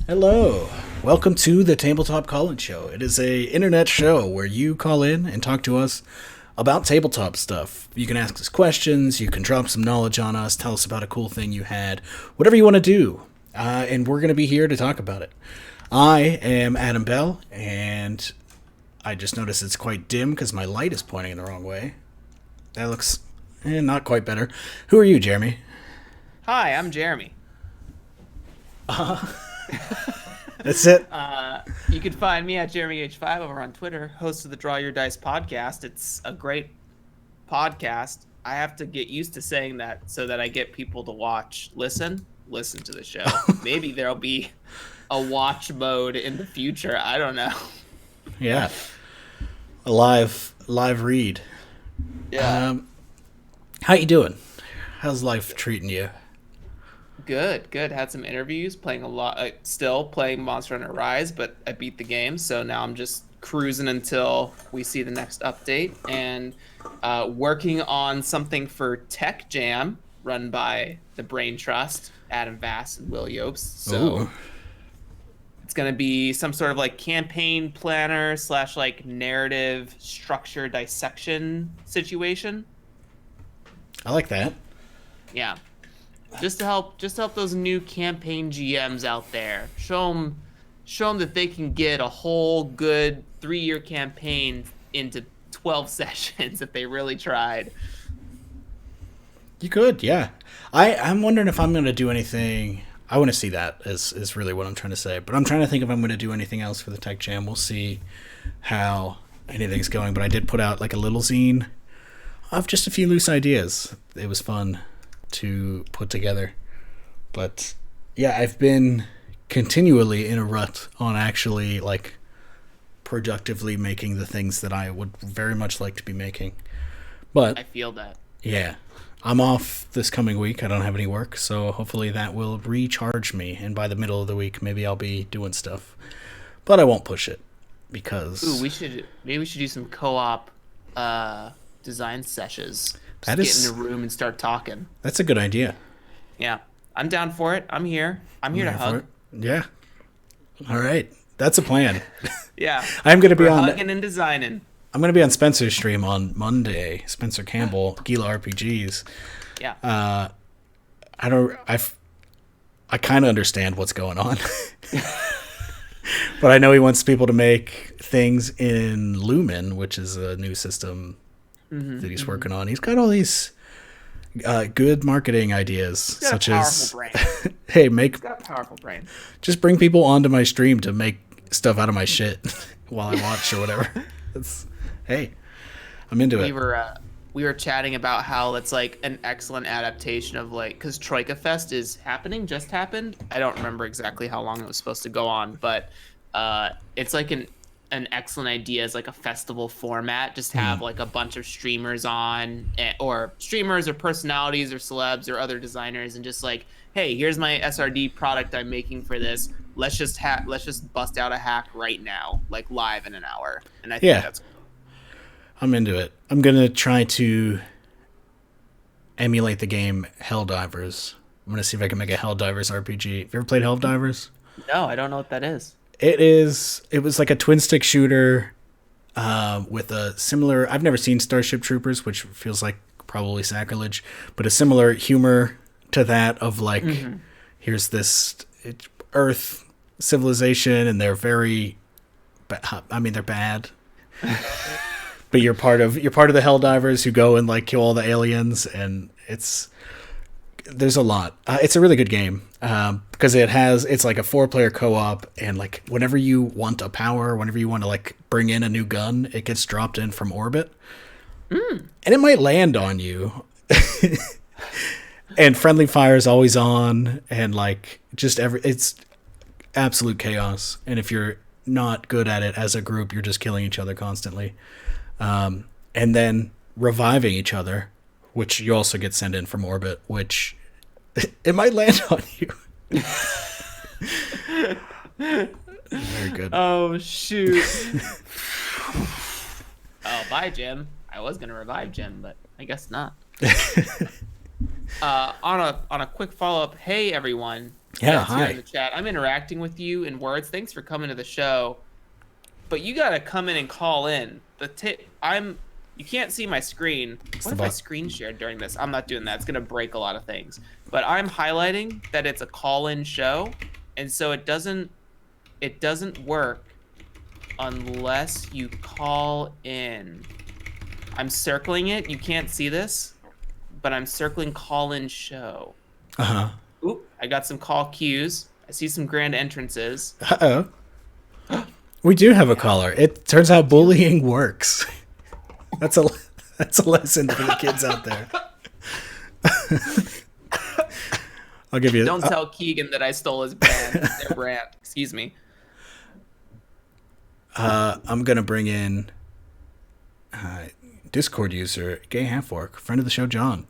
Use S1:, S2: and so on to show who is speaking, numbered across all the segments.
S1: Hello. Welcome to the Tabletop Call-In Show. It is a internet show where you call in and talk to us about tabletop stuff. You can ask us questions, you can drop some knowledge on us, tell us about a cool thing you had, whatever you want to do. And we're going to be here to talk about it. I am Adam Bell, and I just noticed it's quite dim because my light is pointing in the wrong way. That looks not quite better. Who are you, Jeremy?
S2: Hi, I'm Jeremy.
S1: That's it.
S2: You can find me at JeremyH5 over on Twitter, host of the Draw Your Dice podcast. It's a great podcast. I have to get used to saying that so that I get people to listen to the show. Maybe there'll be a watch mode in the future. I don't know.
S1: Yeah. A live read.
S2: Yeah.
S1: How you doing? How's life treating you?
S2: Good. Had some interviews, playing a lot. Still playing Monster Hunter Rise, but I beat the game, so now I'm just cruising until we see the next update. And working on something for Tech Jam, run by the Brain Trust, Adam Vass and Will Yobst. So
S1: Ooh.
S2: it's gonna be some sort of like campaign planner / like narrative structure dissection situation.
S1: I like that.
S2: Yeah. Just to help those new campaign GMs out there. Show them that they can get a whole good 3-year campaign into 12 sessions if they really tried.
S1: You could, yeah. I'm wondering if I'm going to do anything. I want to see that is really what I'm trying to say. But I'm trying to think if I'm going to do anything else for the Tech Jam. We'll see how anything's going. But I did put out like a little zine of just a few loose ideas. It was fun to put together. But yeah, I've been continually in a rut on actually like productively making the things that I would very much like to be making. But
S2: I feel that.
S1: Yeah. I'm off this coming week. I don't have any work, so hopefully that will recharge me, and by the middle of the week maybe I'll be doing stuff. But I won't push it because
S2: Maybe we should do some co-op design sessions. Just get in a room and start talking.
S1: That's a good idea.
S2: Yeah, I'm down for it. I'm here. I'm here to hug.
S1: Yeah. All right. That's a plan.
S2: Yeah.
S1: I'm going to be on
S2: hugging and designing.
S1: I'm going to be on Spencer's stream on Monday. Spencer Campbell, Gila RPGs.
S2: Yeah.
S1: I kind of understand what's going on. But I know he wants people to make things in Lumen, which is a new system that he's working on. He's got all these good marketing ideas, such as
S2: brain.
S1: Hey,
S2: He's got a powerful brain.
S1: just bring people onto my stream to make stuff out of my shit while I watch or whatever. Hey, I'm into it.
S2: We were chatting about how it's like an excellent adaptation of like, because Troika Fest just happened. I don't remember exactly how long it was supposed to go on, but it's like an excellent idea as like a festival format. Just have like a bunch of streamers on, or streamers or personalities or celebs or other designers, and just like, hey, here's my SRD product I'm making for this. Let's just bust out a hack right now, like live in an hour. And I think that's cool.
S1: I'm into it. I'm gonna try to emulate the game Helldivers. I'm gonna see if I can make a Helldivers RPG. Have you ever played Helldivers?
S2: No, I don't know what that is.
S1: It was like a twin stick shooter with a similar. I've never seen Starship Troopers, which feels like probably sacrilege, but a similar humor to that of like, here's this Earth civilization, and they're very. They're bad. But you're part of the Helldivers who go and like kill all the aliens, and there's a lot. It's a really good game because it's like a 4-player co-op, and like whenever you want a power, whenever you want to like bring in a new gun, it gets dropped in from orbit, and it might land on you. And friendly fire is always on, and like it's absolute chaos. And if you're not good at it as a group, you're just killing each other constantly. And then reviving each other, which you also get sent in from orbit, which it might land on you. Very good.
S2: Oh, shoot. Oh, bye, Jim. I was going to revive Jim, but I guess not. On a quick follow-up, hey, everyone.
S1: Yeah,
S2: that's here in
S1: hi.
S2: the chat. I'm interacting with you in words. Thanks for coming to the show. But you gotta come in and call in. You can't see my screen.
S1: It's
S2: What
S1: the
S2: if I
S1: bot.
S2: screen shared during this? I'm not doing that. It's gonna break a lot of things. But I'm highlighting that it's a call-in show, and so it doesn't work unless you call in. I'm circling it. You can't see this, but I'm circling call-in show.
S1: Uh-huh.
S2: Oop, I got some call cues. I see some grand entrances.
S1: Uh-oh. We do have a
S2: Yeah,
S1: caller. It turns out
S2: do.
S1: bullying works. That's a that's a lesson for the kids out there. I'll give you.
S2: Don't tell Keegan that I stole their brand. Excuse me.
S1: I'm gonna bring in Discord user Gay Halfork, friend of the show, John.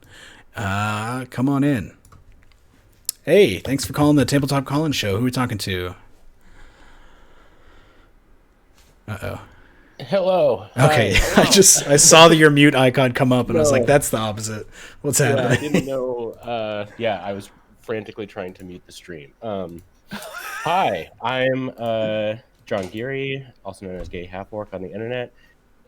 S1: Come on in. Hey, thanks for calling the Tabletop Call-In Show. Who are we talking to? Uh-oh.
S3: Hello.
S1: Okay,
S3: Hi.
S1: I saw your mute icon come up, and I was like,
S3: No.
S1: that's the opposite. What's
S3: Yeah, I
S1: happening?
S3: didn't know. Yeah, I was frantically trying to mute the stream. Hi, I'm John Geary, also known as Gay Halfwork on the internet,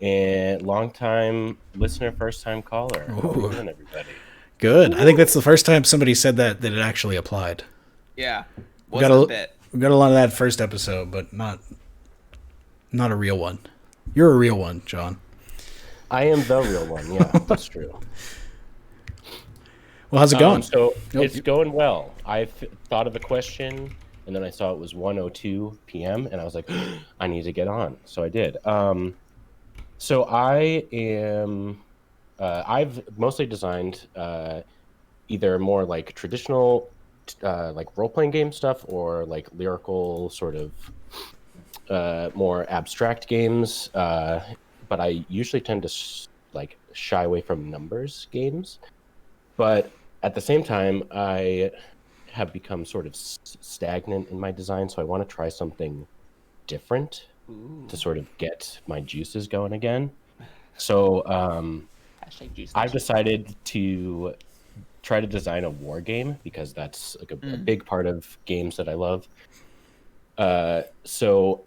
S3: and longtime listener, first time caller. How are you
S1: Ooh,
S3: doing, everybody?
S1: good. I think that's the first time somebody said that it actually applied.
S2: Yeah,
S1: We got
S2: wasn't a
S1: a
S2: bit.
S1: we got a lot of that first episode, but not a real one. You're a real one, John.
S3: I am the real one. Yeah, that's true.
S1: Well, how's it going?
S3: So
S1: Nope.
S3: it's going well. Thought of a question, and then I saw it was 1:02 p.m., and I was like, I need to get on. So I did. So I am. I've mostly designed either more like traditional, like role-playing game stuff, or like lyrical sort of more abstract games. But I usually tend to like shy away from numbers games. But at the same time, I have become sort of stagnant in my design, so I want to try something different
S2: Ooh.
S3: to sort of get my juices going again. So
S2: Hashtag juice.
S3: I've decided to try to design a war game because that's like a big part of games that I love. So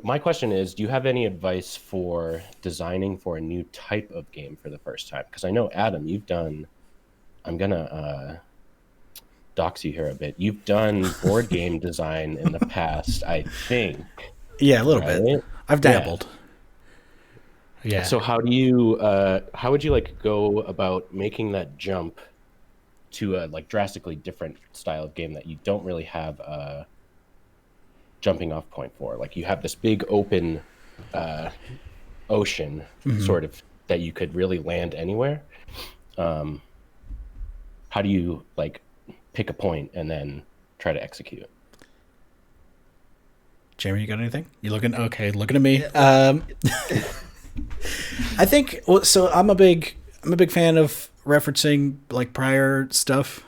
S3: my question is, do you have any advice for designing for a new type of game for the first time? Because I know, Adam, you've done... I'm gonna dox you here a bit. You've done board game design in the past, I think.
S1: Yeah, a little
S3: Right?
S1: bit. I've dabbled. Yeah.
S3: So how do you how would you like go about making that jump to a like drastically different style of game that you don't really have a jumping off point for? Like you have this big open ocean sort of that you could really land anywhere. How do you like pick a point and then try to execute?
S1: Jeremy, you got anything? You looking okay? Looking at me. I think so. I'm a big fan of referencing like prior stuff.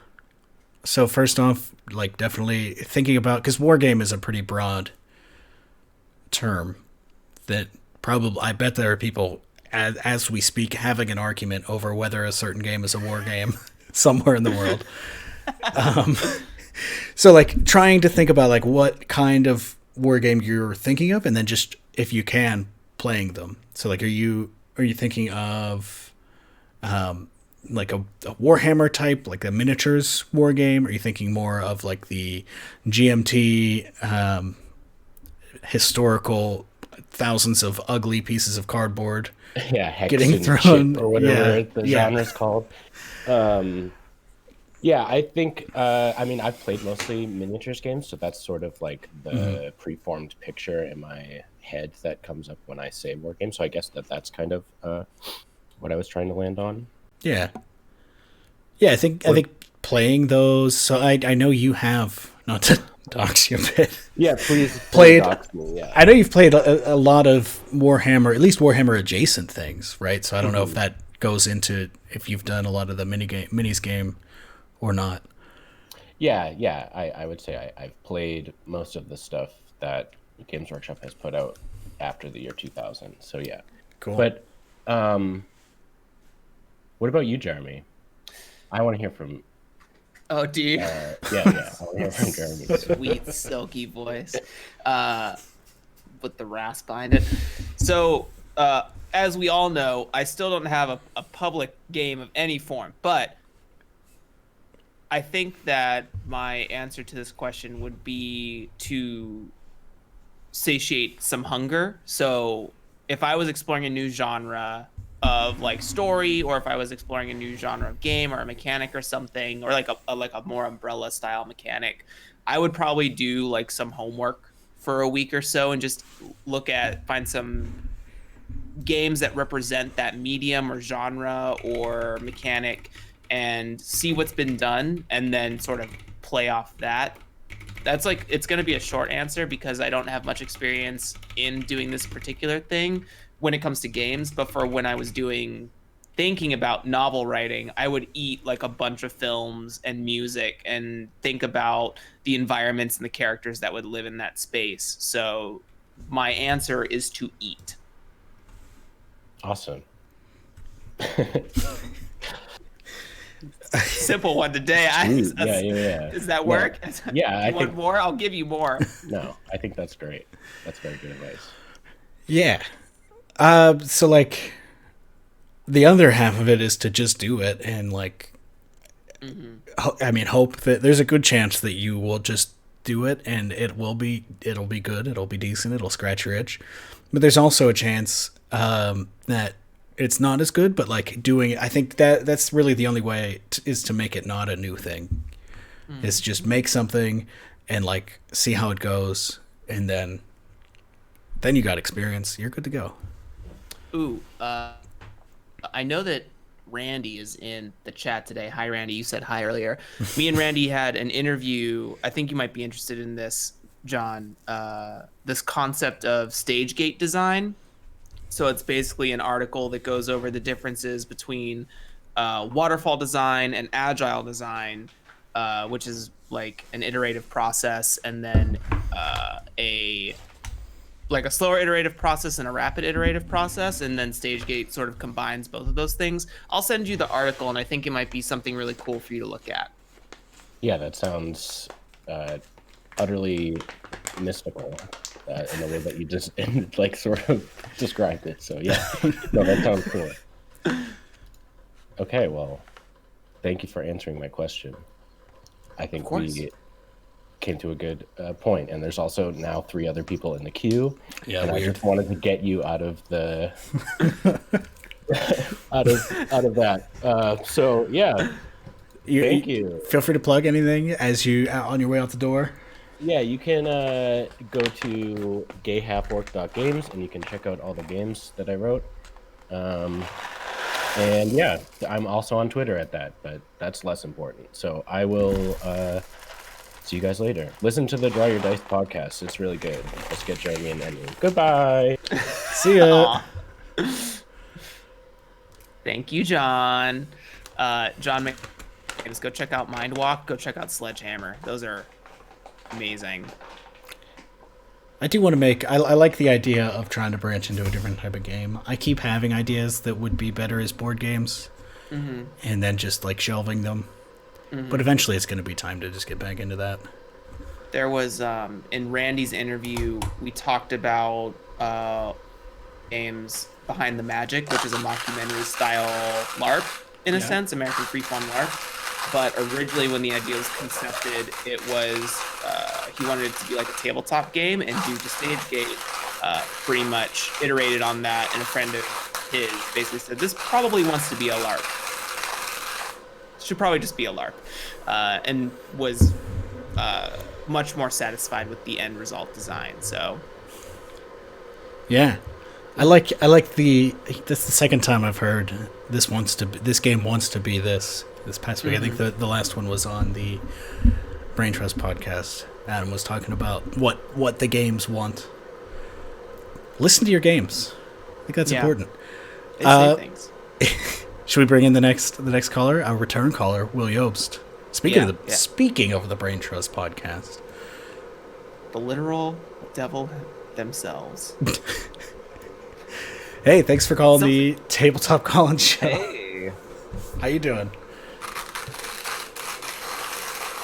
S1: So first off, like definitely thinking about, because war game is a pretty broad term that probably, I bet there are people as we speak having an argument over whether a certain game is a war game somewhere in the world. So like trying to think about like what kind of war game you're thinking of, and then just if you can playing them. So like are you thinking of like a Warhammer type, like a miniatures war game? Are you thinking more of like the GMT historical thousands of ugly pieces of cardboard
S3: Yeah, hex
S1: getting
S3: and
S1: thrown?
S3: chip or whatever
S1: Yeah,
S3: the
S1: yeah.
S3: genre is called. Yeah, I think I mean I've played mostly miniatures games, so that's sort of like the preformed picture in my head that comes up when I say war game. So I guess that's kind of what I was trying to land on.
S1: Yeah. Yeah, I think playing those. So I know you have, not to dox you a bit.
S3: Yeah, please
S1: Played.
S3: dox me. Yeah.
S1: I know you've played a lot of Warhammer, at least Warhammer adjacent things, right? So I don't know if that goes into if you've done a lot of the minis game or not.
S3: Yeah. I would say I've played most of the stuff that Games Workshop has put out after the year 2000. So yeah.
S1: Cool.
S3: But what about you, Jeremy? I want to hear from
S2: Oh, dude.
S3: Yeah. I want to hear from Jeremy.
S2: Sweet, silky voice. With the rasp behind it. So, as we all know, I still don't have a public game of any form, but I think that my answer to this question would be to satiate some hunger. So, if I was exploring a new genre of like story, or if I was exploring a new genre of game or a mechanic or something, or like a more umbrella style mechanic, I would probably do like some homework for a week or so and just find some games that represent that medium or genre or mechanic and see what's been done and then sort of play off that. That's like, it's going to be a short answer because I don't have much experience in doing this particular thing when it comes to games. But for when I was thinking about novel writing, I would eat like a bunch of films and music and think about the environments and the characters that would live in that space. So my answer is to eat.
S3: Awesome.
S2: Simple one today.
S3: Yeah.
S2: Does that work?
S3: No. Yeah,
S2: I think more. I'll give you more.
S3: No, I think that's great. That's very good advice.
S1: Yeah. So like, the other half of it is to just do it and like, I mean, hope that there's a good chance that you will just do it and it'll be good. It'll be decent. It'll scratch your itch. But there's also a chance that it's not as good, but like doing it, I think that's really the only way is to make it not a new thing. Is just make something and like see how it goes, and then you got experience. You're good to go.
S2: Ooh, I know that Randy is in the chat today. Hi, Randy. You said hi earlier. Me and Randy had an interview. I think you might be interested in this, John. This concept of stage gate design. So it's basically an article that goes over the differences between waterfall design and agile design, which is like an iterative process, and then a slower iterative process and a rapid iterative process, and then StageGate sort of combines both of those things. I'll send you the article, and I think it might be something really cool for you to look at.
S3: Yeah, that sounds utterly mystical in the way that you just like sort of described it. So yeah, no, that sounds cool. Okay, well, thank you for answering my question. I think we came to a good point, and there's also now 3 other people in the queue.
S1: Yeah,
S3: and
S1: weird.
S3: I just wanted to get you out of the out of that. So yeah, thank you.
S1: Feel free to plug anything as you on your way out the door.
S3: Yeah, you can go to gayhalfork.games and you can check out all the games that I wrote. And yeah, I'm also on Twitter at that, but that's less important. So I will see you guys later. Listen to the Draw Your Dice podcast. It's really good. Let's get Jeremy and Henry. Goodbye.
S1: See ya.
S2: Thank you, John. John, just go check out Mindwalk. Go check out Sledgehammer. Those are amazing.
S1: I do want to make... I like the idea of trying to branch into a different type of game. I keep having ideas that would be better as board games, and then just like shelving them. But eventually it's going to be time to just get back into that.
S2: There was, in Randy's interview, we talked about games Behind the Magic, which is a mockumentary-style LARP, in a sense, American Freeform LARP. But originally, when the idea was concepted, it was he wanted it to be like a tabletop game, and due to StageGate, pretty much iterated on that. And a friend of his basically said, "This probably wants to be a LARP. Should probably just be a LARP," and was much more satisfied with the end result design. So,
S1: yeah, I like the. That's the second time I've heard this game wants to be this. This past week, I think the last one was on the Brain Trust podcast. Adam was talking about what the games want. Listen to your games. I think that's important.
S2: They say things.
S1: Should we bring in the next caller? Our return caller, Will Yobst. Speaking of the Brain Trust podcast,
S2: the literal devil themselves.
S1: Hey, thanks for calling the Tabletop Collins show.
S4: Hey,
S1: How you doing?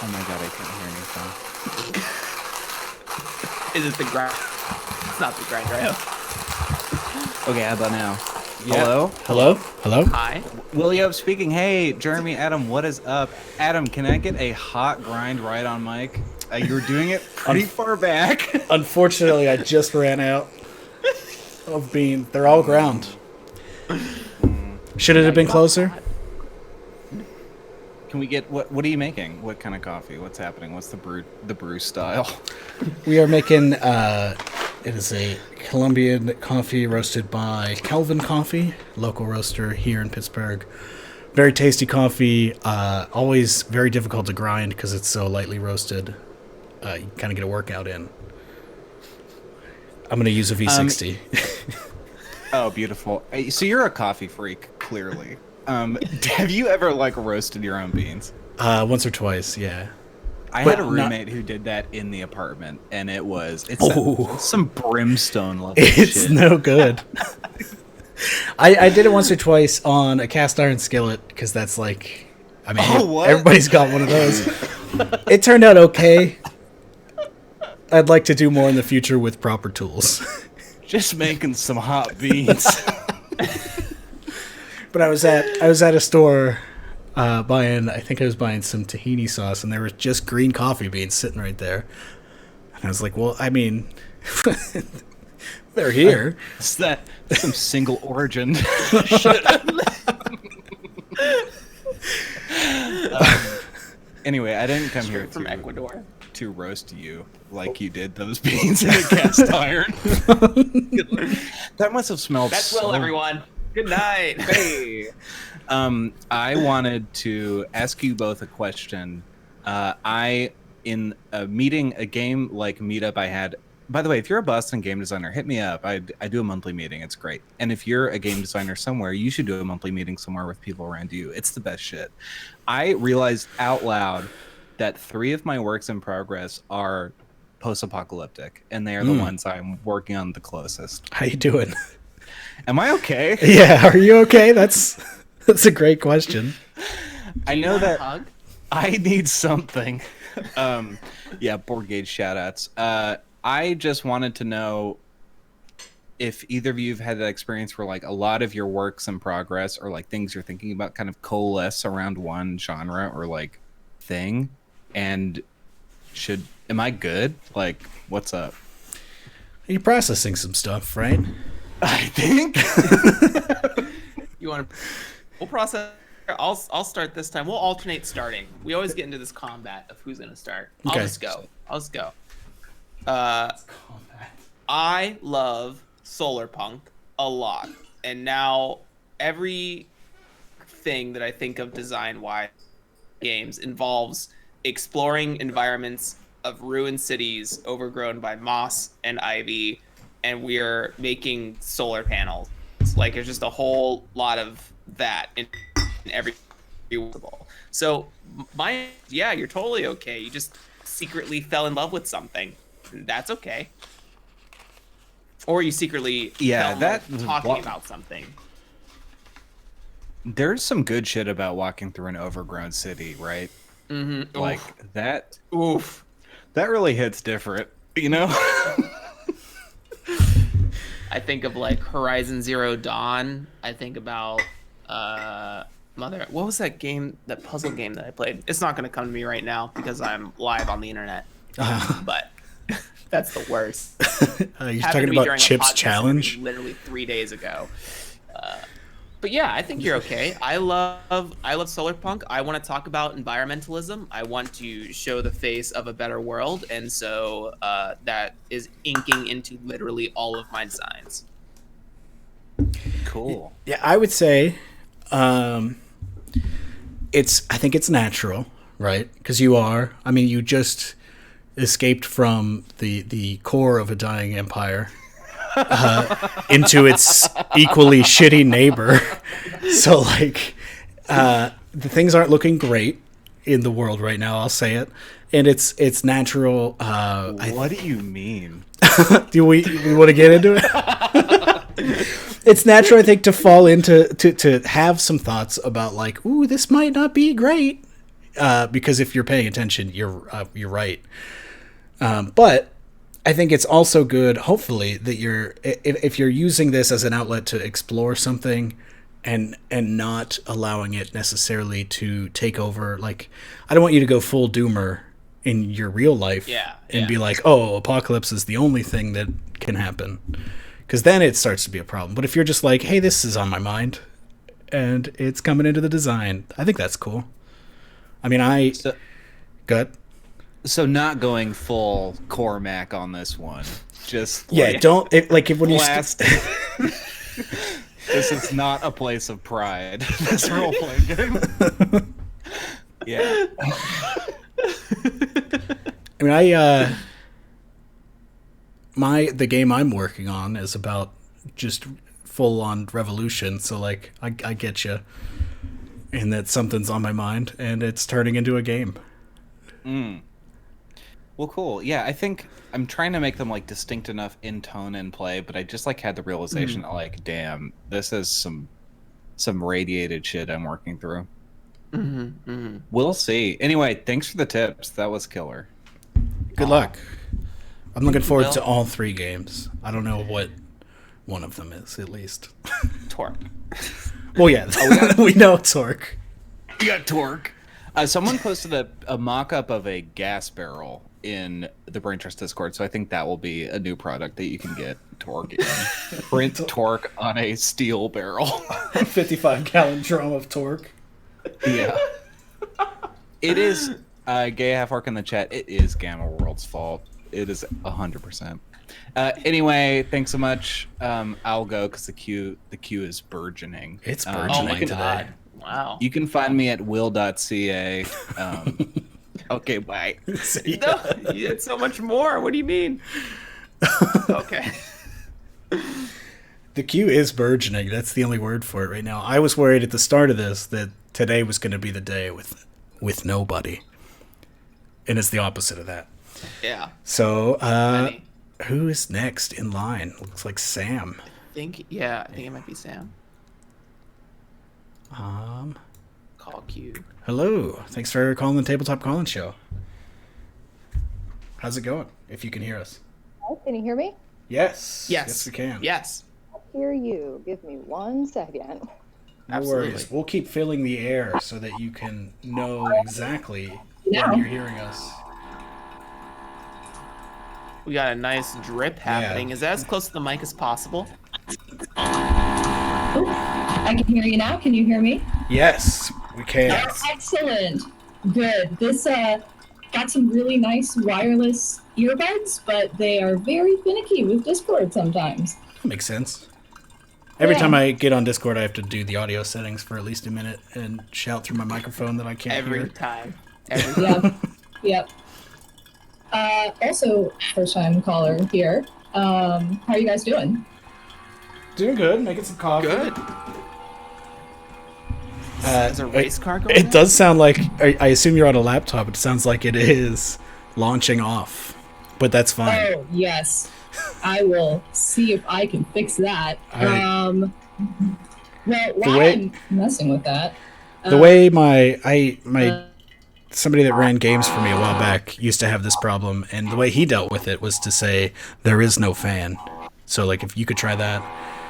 S4: Oh my god, I can't hear anything.
S2: Is it the grind? It's not the grind, right?
S4: Okay, how about now?
S3: Yeah.
S4: Hello?
S1: Hello?
S2: Hi.
S4: William speaking. Hey, Jeremy, Adam, what is up? Adam, can I get a hot grind right on mic? You were doing it pretty far back.
S1: Unfortunately, I just ran out of beans. They're all ground. Should it have been closer?
S4: Can we get what are you making? What kind of coffee? What's happening? What's the brew style?
S1: We are making, it is a Colombian coffee roasted by Kelvin Coffee, local roaster here in Pittsburgh. Very tasty coffee, always very difficult to grind because it's so lightly roasted. You kind of get a workout in. I'm going to use a V60.
S4: Oh, beautiful. So you're a coffee freak, clearly. Have you ever roasted your own beans?
S1: Once or twice, yeah.
S4: I
S1: But
S4: had a
S1: not-
S4: roommate who did that in the apartment, and it's
S1: Oh.
S4: some brimstone level
S1: It's
S4: shit.
S1: no good. I did it once or twice on a cast iron skillet because that's
S4: Oh, what?
S1: everybody's got one of those. It turned out okay. I'd like to do more in the future with proper tools.
S4: Just making some hot beans.
S1: But I was at a store buying some tahini sauce, and there was just green coffee beans sitting right there. And I was like, well, I mean, they're here.
S4: It's some single origin. Anyway, I didn't come here
S2: From Ecuador.
S4: to roast you like you did those beans in a cast iron. That must have smelled
S2: That's Will, everyone. Good night.
S4: Hey. I wanted to ask you both a question. In a game meetup I had. By the way, if you're a Boston game designer, hit me up. I do a monthly meeting. It's great. And if you're a game designer somewhere, you should do a monthly meeting somewhere with people around you. It's the best shit. I realized out loud that 3 of my works in progress are post-apocalyptic, and they are the ones I'm working on the closest.
S1: How you doing?
S4: Am I okay?
S1: Yeah, are you okay? That's a great question.
S4: I know that
S2: Hug?
S4: I need something. Yeah, board gauge shoutouts. I just wanted to know if either of you have had that experience where a lot of your works in progress or things you're thinking about kind of coalesce around one genre or thing, and am I good? What's up?
S1: You're processing some stuff, right?
S4: I think.
S2: You want to? We'll process. I'll start this time. We'll alternate starting. We always get into this combat of who's gonna start. I'll
S1: Okay.
S2: just go. I love solar punk a lot, and now everything that I think of design-wise games involves exploring environments of ruined cities overgrown by moss and ivy, and we're making solar panels. There's just a whole lot of that in every possible. So you're totally okay. You just secretly fell in love with something. That's okay. Or you secretly fell in love talking about something.
S4: There's some good shit about walking through an overgrown city, right?
S2: Mm-hmm.
S4: That.
S2: Oof.
S4: That really hits different, you know?
S2: I think of Horizon Zero Dawn. I think about what was that game, that puzzle game that I played? It's not going to come to me right now because I'm live on the internet. But that's the worst.
S1: You're
S2: Happened
S1: talking
S2: to me
S1: about
S2: during a
S1: Chip's
S2: podcast
S1: challenge?
S2: literally 3 days ago. But yeah, I think you're okay. I love solar punk. I want to talk about environmentalism. I want to show the face of a better world, and so that is inking into literally all of my designs.
S4: Cool.
S1: Yeah, I would say I think it's natural, right? Because you just escaped from the core of a dying empire into its equally shitty neighbor. So the things aren't looking great in the world right now, I'll say it. And it's natural.
S4: What do you mean?
S1: Do we want to get into it? It's natural, I think, to fall into to have some thoughts about ooh, this might not be great. because if you're paying attention, you're right. But I think it's also good, hopefully, that if you're using this as an outlet to explore something, and not allowing it necessarily to take over. Like, I don't want you to go full doomer in your real life, and be like, oh, apocalypse is the only thing that can happen, because then it starts to be a problem. But if you're just like, hey, this is on my mind, and it's coming into the design, I think that's cool. I mean, good.
S4: So not going full Cormac on this one. Just
S1: when you
S4: this is not a place of pride. This role playing game. Yeah.
S1: I mean, the game I'm working on is about just full on revolution. So like, I get you, and that something's on my mind, and it's turning into a game.
S4: Well, cool. Yeah, I think I'm trying to make them like distinct enough in tone and play, but I just like had the realization that like, damn, this is some radiated shit I'm working through. We'll see. Anyway, thanks for the tips. That was killer.
S1: Good luck. I'm looking forward to all 3 games. I don't know what one of them is, at least.
S2: Torque.
S1: Well, yeah, we know Torque.
S4: We got Torque. Someone posted a mock-up of a gas barrel in the Brain Trust Discord, so I think that will be a new product that you can get Torque in. Print Torque on a steel barrel.
S1: 55-gallon drum of Torque.
S4: Yeah. It is, Gay Half-Orc in the chat, it is Gamma World's fault. It is 100%. Anyway, thanks so much. I'll go because the queue is burgeoning.
S1: It's burgeoning today.
S2: Wow.
S4: You can find me at will.ca. Okay, bye.
S2: No, you had so much more. What do you mean? Okay.
S1: The queue is burgeoning. That's the only word for it right now. I was worried at the start of this that today was going to be the day with nobody. And it's the opposite of that.
S2: Yeah.
S1: So, who is next in line? Looks like Sam.
S2: I think it might be Sam. Call Q.
S1: Hello. Thanks for calling the Tabletop Call-In Show. How's it going? If you can hear us.
S5: Can you hear me?
S1: Yes. Yes, we can.
S2: Yes.
S5: I hear you. Give me 1 second.
S1: No
S2: Absolutely.
S1: worries. We'll keep filling the air so that you can know exactly when you're hearing us.
S2: We got a nice drip happening.
S1: Yeah.
S2: Is that as close to the mic as possible?
S6: I can hear you now. Can you hear me?
S1: Yes, we can.
S6: Excellent. Good. This got some really nice wireless earbuds, but they are very finicky with Discord sometimes.
S1: Makes sense. Every time I get on Discord, I have to do the audio settings for at least a minute and shout through my microphone that I can't hear.
S2: Every time. Every time.
S6: Yep. Also, first time caller here. How are you guys doing?
S1: Doing good. Making some coffee.
S2: Good. Is a race car going
S1: It
S2: on?
S1: does sound like, I assume you're on a laptop. It sounds like it is launching off, but that's fine.
S6: Oh, yes. I will see if I can fix that.
S1: All
S6: Well, while I'm messing with that...
S1: The way my somebody that ran games for me a while back used to have this problem, and the way he dealt with it was to say, there is no fan. So, like, if you could try that.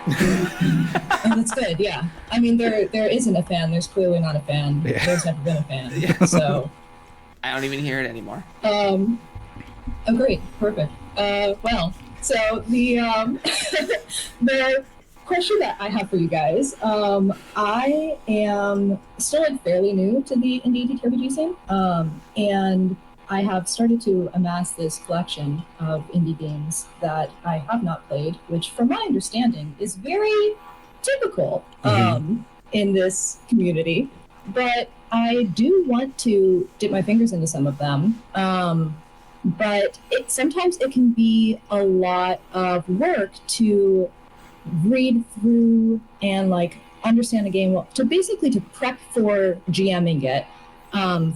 S6: Oh, that's good, yeah. I mean, there isn't a fan. There's clearly not a fan.
S1: Yeah.
S6: There's never been a fan. So...
S2: I don't even hear it anymore.
S6: Oh, great. Perfect. Well, so the the question that I have for you guys, I am still like fairly new to the indie TTRPG scene, and I have started to amass this collection of indie games that I have not played, which from my understanding is very typical in this community. But I do want to dip my fingers into some of them. But sometimes it can be a lot of work to read through and like understand a game to basically to prep for GMing it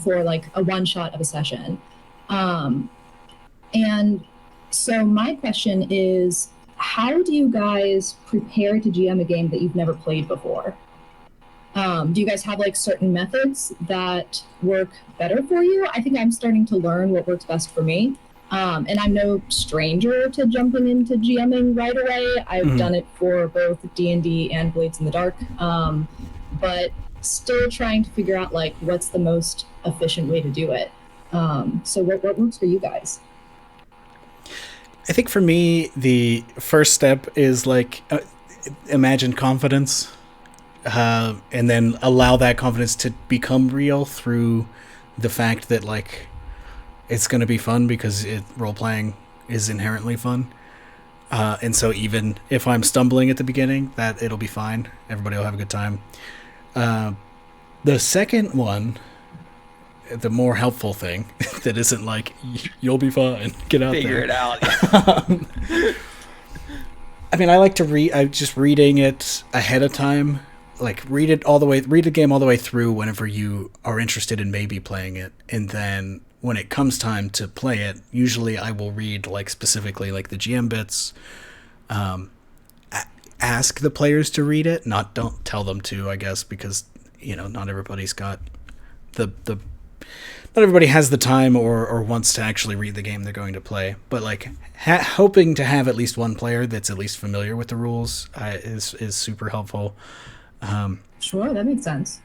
S6: for like a one shot of a session. And so my question is, how do you guys prepare to GM a game that you've never played before? Do you guys have like certain methods that work better for you? I think I'm starting to learn what works best for me. And I'm no stranger to jumping into GMing right away. I've done it for both D&D and Blades in the Dark, but still trying to figure out like what's the most efficient way to do it. So what works for you guys?
S1: I think for me, the first step is like imagine confidence, and then allow that confidence to become real through the fact that like it's going to be fun because role playing is inherently fun. And so even if I'm stumbling at the beginning, that it'll be fine. Everybody will have a good time. The second one, the more helpful thing that isn't like you'll be fine, get out
S2: Figure
S1: there.
S2: it out.
S1: I mean, I like to read. I just reading it ahead of time. Like read the game all the way through whenever you are interested in maybe playing it, and then when it comes time to play it, usually I will read like specifically like the GM bits. Ask the players to read it, don't tell them to, I guess, because not everybody's got the not everybody has the time or wants to actually read the game they're going to play. But like hoping to have at least one player that's at least familiar with the rules is super helpful.
S6: Sure, that makes sense.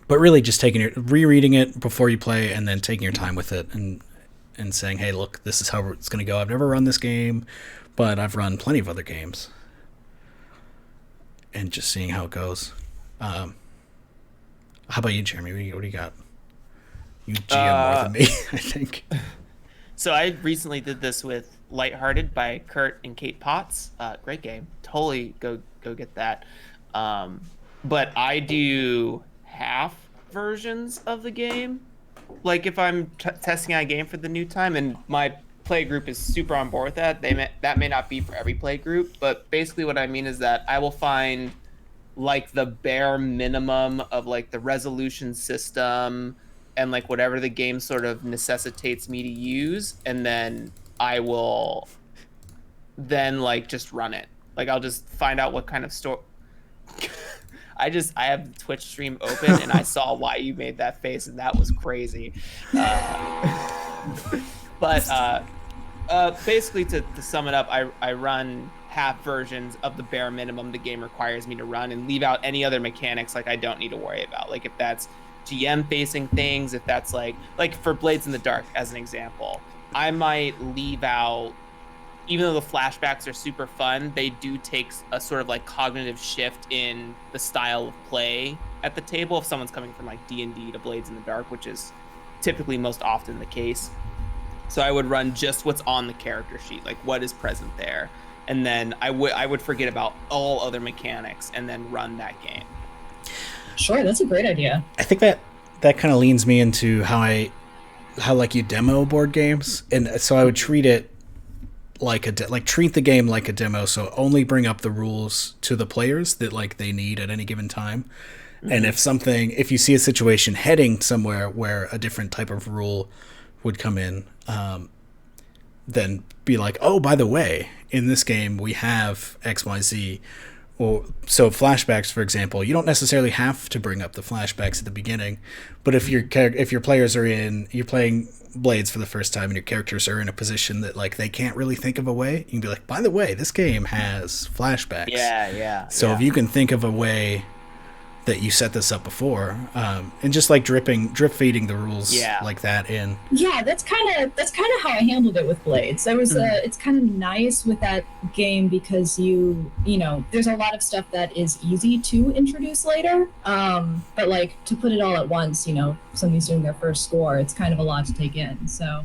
S1: But really just rereading it before you play and then taking your time with it and saying, hey, look, this is how it's going to go. I've never run this game, but I've run plenty of other games. And just seeing how it goes. How about you, Jeremy? What do you got? You GM more than me, I think.
S2: So I recently did this with Lighthearted by Kurt and Kate Potts. Great game. Totally go get that. But I do half versions of the game. Like if I'm testing out a game for the new time, and my play group is super on board with that, that may not be for every play group. But basically what I mean is that I will find like the bare minimum of like the resolution system and like whatever the game sort of necessitates me to use, and then I will then like just run it. Like I'll just find out what kind of story. I have the Twitch stream open and I saw why you made that face, and that was crazy. But basically to sum it up, I run half versions of the bare minimum the game requires me to run and leave out any other mechanics like I don't need to worry about. Like if that's GM facing things, if that's like for Blades in the Dark as an example, I might leave out, even though the flashbacks are super fun, they do take a sort of like cognitive shift in the style of play at the table if someone's coming from like D&D to Blades in the Dark, which is typically most often the case. So I would run just what's on the character sheet, like what is present there. And then I would forget about all other mechanics and then run that game.
S6: Sure, that's a great idea.
S1: I think that kind of leans me into how like you demo board games, and so I would treat it like treat the game like a demo. So only bring up the rules to the players that like they need at any given time. Mm-hmm. And if you see a situation heading somewhere where a different type of rule would come in, then be like, oh, by the way, in this game we have XYZ. Well, so flashbacks, for example, you don't necessarily have to bring up the flashbacks at the beginning, but if your players you're playing Blades for the first time and your characters are in a position that like they can't really think of a way, you can be like, by the way, this game has flashbacks.
S2: Yeah.
S1: So if you can think of a way that you set this up before, and just like drip feeding the rules like that in.
S6: Yeah, that's kind of how I handled it with Blades. There was it's kind of nice with that game because you know there's a lot of stuff that is easy to introduce later, but like to put it all at once, somebody's doing their first score, it's kind of a lot to take in. So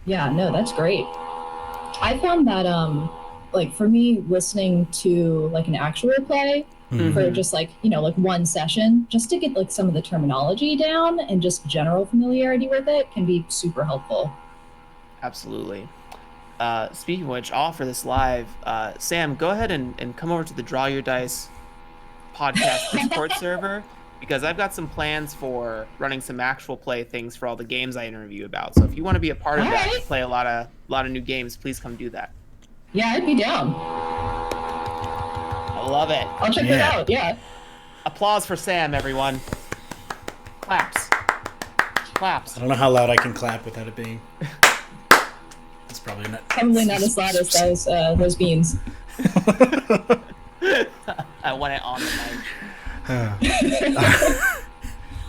S6: yeah, no, that's great. I found that like for me, listening to like an actual play for just like like one session, just to get like some of the terminology down and just general familiarity with it can be super helpful.
S2: Absolutely. Speaking of which, I'll offer this live. Sam, go ahead and come over to the Draw Your Dice podcast Discord server, because I've got some plans for running some actual play things for all the games I interview about. So if you want to be a part of that, play a lot of new games, please come do that.
S6: Yeah, I'd be down.
S2: I love it.
S6: I'll check it out. Yeah.
S2: Applause for Sam, everyone. Claps. Claps.
S1: I don't know how loud I can clap without it being. It's probably not.
S6: Probably not as loud as those beans.
S2: I want it on the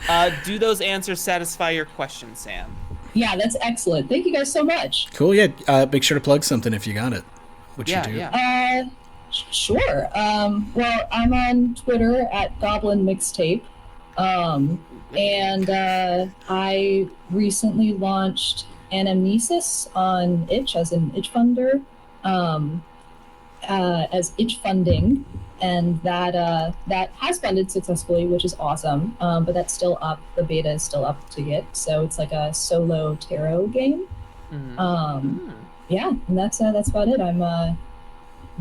S2: mic. Do those answers satisfy your question, Sam?
S6: Yeah, that's excellent. Thank you guys so much.
S1: Cool. Yeah. Make sure to plug something if you got it. What you do?
S2: Yeah.
S6: Sure. Well, I'm on Twitter at Goblin Mixtape. And I recently launched Anamnesis on Itch as an Itch funder, as Itch funding, and that has funded successfully, which is awesome. But that's still up. The beta is still up to get, so it's like a solo tarot game. Yeah, and that's about it. I'm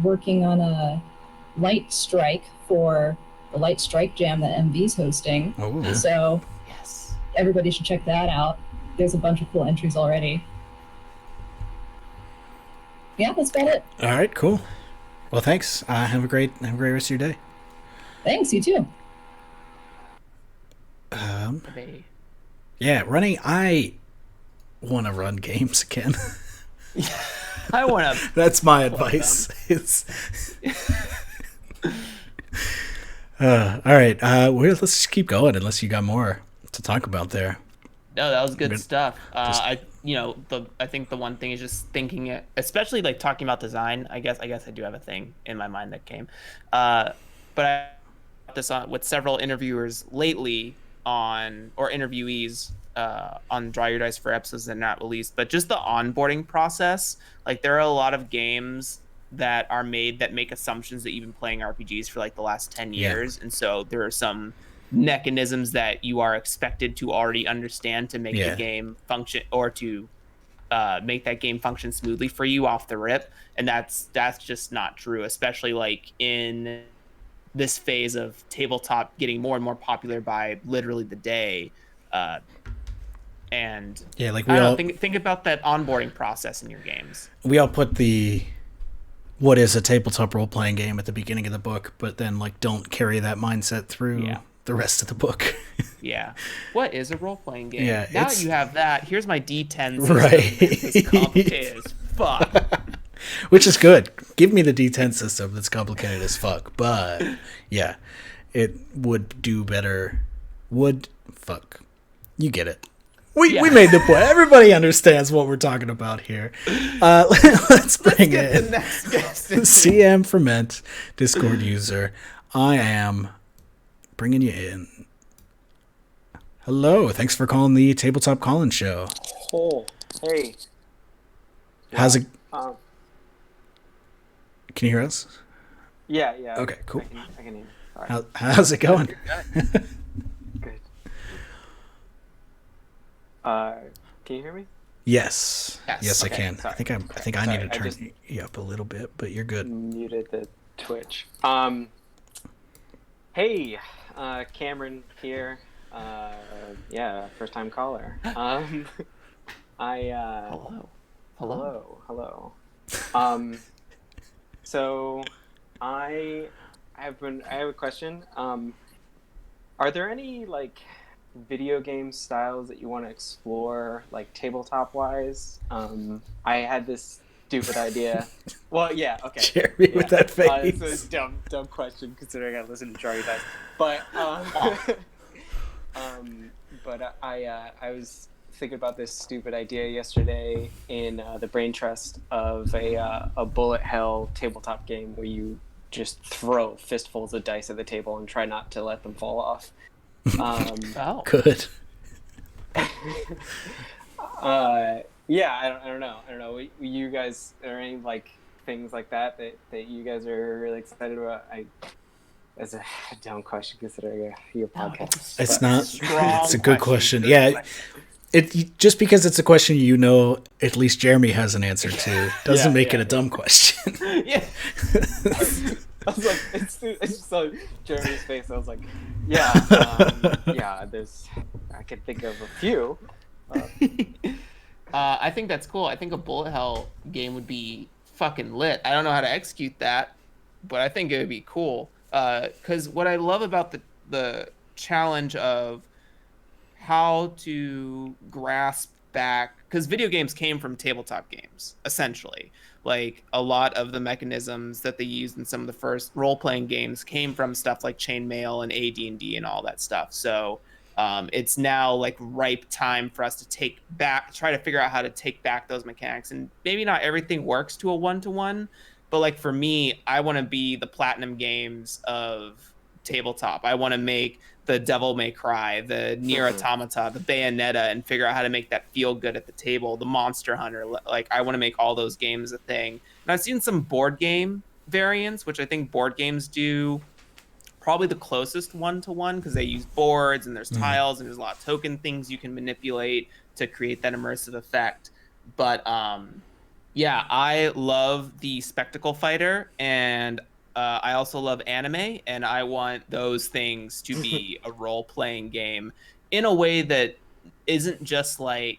S6: working on a Light Strike for the Light Strike Jam that MV's hosting.
S1: Oh.
S6: So
S2: Yes.
S6: everybody should check that out. There's a bunch of cool entries already. Yeah, that's about it.
S1: All right. Cool. Well, thanks. Have a great rest of your day.
S6: Thanks, you too.
S1: Yeah, running. I want to run games again.
S2: I want to.
S1: That's my advice. It's. All right. Well, let's just keep going unless you got more to talk about there.
S2: No, that was good
S1: Good.
S2: stuff. I think the one thing is just thinking it, especially like talking about design. I guess I do have a thing in my mind that came, but I this on with several interviewers lately or interviewees on Draw Your Dice for episodes that are not released, but just the onboarding process. Like there are a lot of games that are made that make assumptions that you've been playing RPGs for like the last 10 years, and so there are some mechanisms that you are expected to already understand to make the game function, or to make that game function smoothly for you off the rip, and that's just not true, especially like in this phase of tabletop getting more and more popular by literally the day. And
S1: Yeah, like
S2: I don't know, think about that onboarding process in your games.
S1: we all put the what is a tabletop role playing game at the beginning of the book, but then like don't carry that mindset through the rest of the book.
S2: Yeah. What is a role-playing game?
S1: Yeah,
S2: Now
S1: it's-
S2: you have that. Here's my D10 system.
S1: Right.
S2: It's complicated as fuck.
S1: Which is good. Give me the D10 system that's complicated as fuck. But yeah, it would do better. You get it. We made the point. Everybody understands what we're talking about here. Let's bring
S2: Get the
S1: in
S2: next guest in.
S1: CM Ferment, Discord user. I am bringing you in. Hello. Thanks for calling the Tabletop Call-In Show.
S7: Oh, hey.
S1: How's it?
S7: Um,
S1: Can you hear us?
S7: yeah.
S1: Okay, cool.
S7: I can hear. All right.
S1: How's it going?
S7: Good. Can you hear me?
S1: Yes.
S2: Yes.
S1: Yes,
S7: Okay,
S1: I can.
S7: sorry.
S1: I think I
S7: Sorry,
S1: need to
S7: I
S1: turn
S7: just-
S1: you up a little bit, but you're good.
S7: Muted the Twitch. Hey, Cameron here. Yeah, first time caller. Hello. So I have a question. Are there any like video game styles that you want to explore, like tabletop wise? I had this stupid idea. Well, yeah, okay.
S1: Jeremy with that face.
S7: It's a dumb question considering I listen to Charlie Dice. But but I was thinking about this stupid idea yesterday in the brain trust of a bullet hell tabletop game where you just throw fistfuls of dice at the table and try not to let them fall off.
S2: Oh.
S1: Good.
S7: Yeah, I don't know. You guys, are there any like things like that you guys are really excited about? That's a dumb question considering your podcast.
S1: It's
S7: but-
S1: not.
S2: Strong
S1: It's a good question.
S2: Good
S1: Yeah.
S2: question.
S1: Just because it's a question at least Jeremy has an answer to doesn't make it a dumb question.
S2: Yeah.
S7: I was like, it's just like Jeremy's face. I was like, yeah, I could think of a few.
S2: I think that's cool. I think a bullet hell game would be fucking lit. I don't know how to execute that, but I think it would be cool. Because what I love about the challenge of how to grasp back, because video games came from tabletop games essentially. Like a lot of the mechanisms that they used in some of the first role-playing games came from stuff like chainmail and AD&D and all that stuff. So it's now like ripe time for us to try to figure out how to take back those mechanics. And maybe not everything works to a one-to-one, but like for me, I want to be the Platinum Games of tabletop. I want to make the Devil May Cry, the Nier Automata, the Bayonetta, and figure out how to make that feel good at the table. The Monster Hunter, like I want to make all those games a thing. And I've seen some board game variants, which I think board games do probably the closest one-to-one, because they use boards and there's tiles and there's a lot of token things you can manipulate to create that immersive effect. But yeah, I love the spectacle fighter, and I also love anime, and I want those things to be a role-playing game in a way that isn't just like,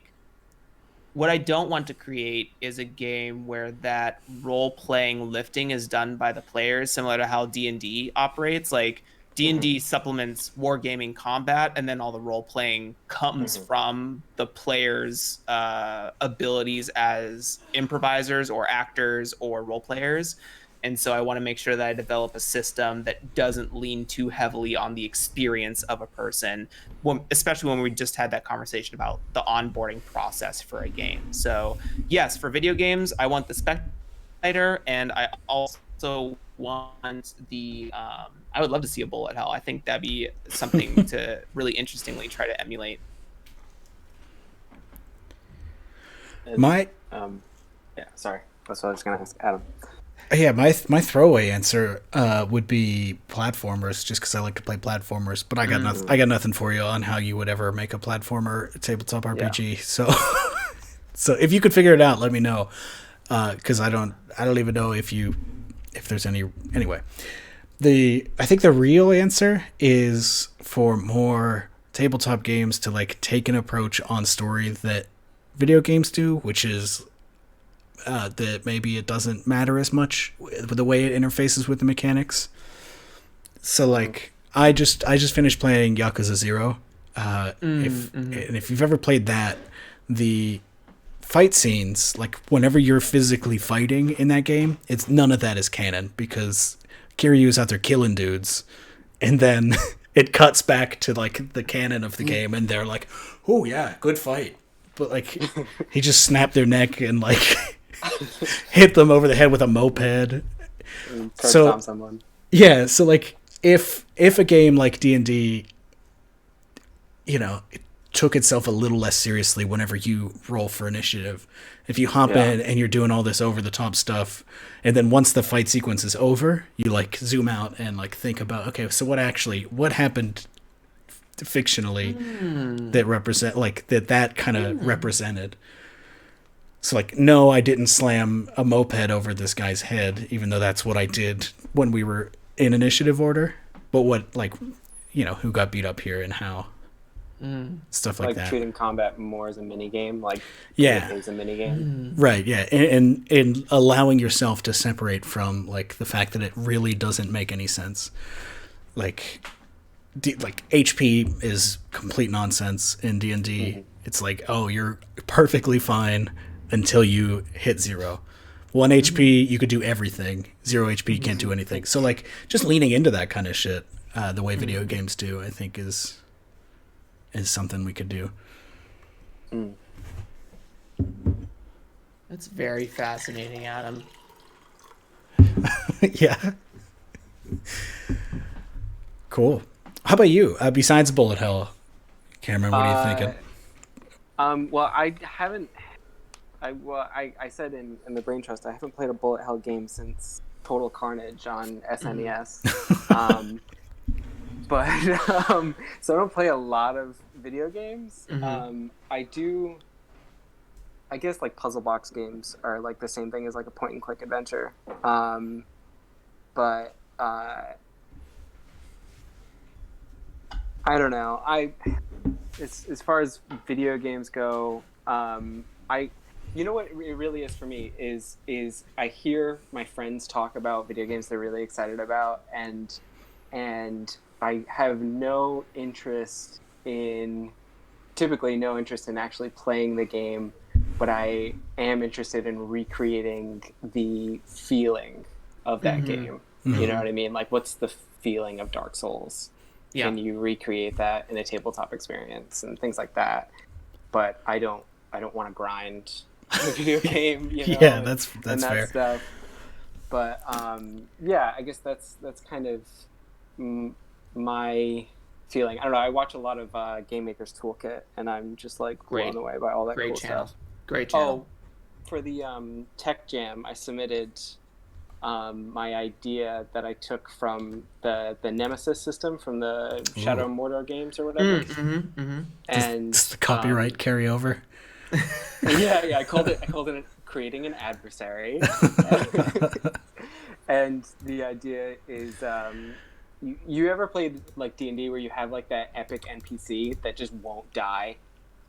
S2: what I don't want to create is a game where that role-playing lifting is done by the players, similar to how D&D operates. Like D&D supplements wargaming combat, and then all the role-playing comes from the players' abilities as improvisers or actors or role players. And so I want to make sure that I develop a system that doesn't lean too heavily on the experience of a person, especially when we just had that conversation about the onboarding process for a game. So yes, for video games, I want the spectator, and I also want the I would love to see a bullet hell. I think that'd be something to really interestingly try to emulate.
S1: My
S7: yeah, sorry. That's what I was gonna ask Adam.
S1: Yeah, my throwaway answer would be platformers, just because I like to play platformers. But I got nothing. I got nothing for you on how you would ever make a platformer tabletop RPG. Yeah. So if you could figure it out, let me know. Because I don't even know if there's any. Anyway, I think the real answer is for more tabletop games to like take an approach on story that video games do, which is that maybe it doesn't matter as much with the way it interfaces with the mechanics. So like I just finished playing Yakuza 0. If you've ever played that, the fight scenes, like whenever you're physically fighting in that game, it's none of that is canon, because Kiryu's out there killing dudes, and then it cuts back to like the canon of the game, and they're like, "Oh yeah, good fight," but like he just snapped their neck and like hit them over the head with a moped. So someone. Yeah, so like if a game like D&D, it took itself a little less seriously whenever you roll for initiative. If you hop in and you're doing all this over the top stuff, and then once the fight sequence is over, you like zoom out and like think about, okay, so what happened fictionally that represent like that kind of represented. So like, no, I didn't slam a moped over this guy's head, even though that's what I did when we were in initiative order. But what, like, who got beat up here and how. Stuff like that.
S7: Like treating combat more as a mini game, like as a mini game.
S1: Right, yeah. And allowing yourself to separate from like the fact that it really doesn't make any sense. Like HP is complete nonsense in D&D. It's like, oh, you're perfectly fine until you hit 0. 1 HP, you could do everything. 0 HP, you can't do anything. So like just leaning into that kind of shit, the way video games do, I think is something we could do.
S2: That's very fascinating, Adam.
S1: Yeah. Cool. How about you? Besides Bullet Hell, Cameron, what are you thinking?
S7: Well, I haven't. I said in the Brain Trust, I haven't played a Bullet Hell game since Total Carnage on SNES. But so I don't play a lot of video games. I do. I guess like puzzle box games are like the same thing as like a point and click adventure. But I don't know. As far as video games go, you know what it really is for me is I hear my friends talk about video games they're really excited about, and I have no interest in typically no interest in actually playing the game, but I am interested in recreating the feeling of that game. You know what I mean? Like, what's the feeling of Dark Souls?
S2: Yeah.
S7: Can you recreate that in a tabletop experience and things like that? But I don't want to grind a video game, you know,
S1: Yeah, that's
S7: and that
S1: fair.
S7: stuff. But yeah, I guess that's kind of my feeling. I don't know. I watch a lot of Game Maker's Toolkit, and I'm just like blown away by all that
S2: Great
S7: cool
S2: channel.
S7: stuff.
S2: Great channel.
S7: Oh, for the Tech Jam, I submitted my idea that I took from the Nemesis system from the Shadow and Mordor games or whatever. And
S1: Does the copyright carry over?
S7: yeah, I called it creating an adversary. And the idea is, you ever played like D&D where you have like that epic NPC that just won't die,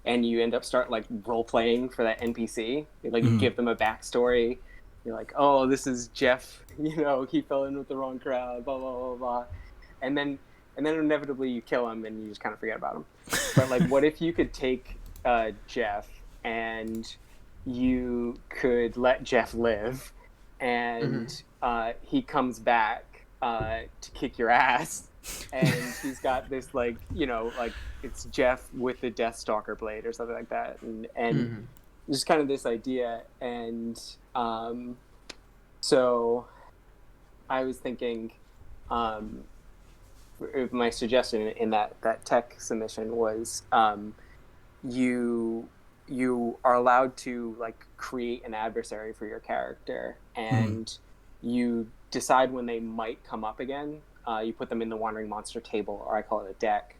S7: and you end up like role playing for that NPC? Like you give them a backstory. You're like, oh, this is Jeff. You know, he fell in with the wrong crowd. Blah blah blah blah. And then inevitably you kill him, and you just kind of forget about him. But like, what if you could take Jeff and you could let Jeff live, and he comes back to kick your ass, and he's got this like, you know, like it's Jeff with the Deathstalker blade or something like that, and just kind of this idea. And so I was thinking, my suggestion in that tech submission was, you are allowed to like create an adversary for your character, and you decide when they might come up again. You put them in the Wandering Monster table, or I call it a deck.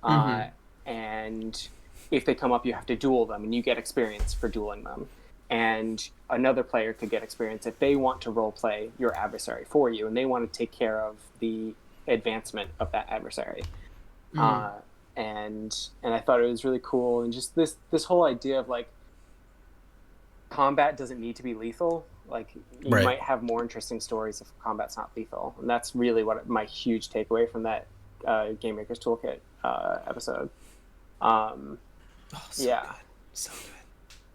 S7: And if they come up, you have to duel them, and you get experience for dueling them. And another player could get experience if they want to role play your adversary for you, and they want to take care of the advancement of that adversary. And I thought it was really cool, and just this whole idea of like, combat doesn't need to be lethal. Like, you might have more interesting stories if combat's not lethal, and that's really what my huge takeaway from that Game Maker's Toolkit episode.
S2: So
S7: yeah,
S2: good. So good.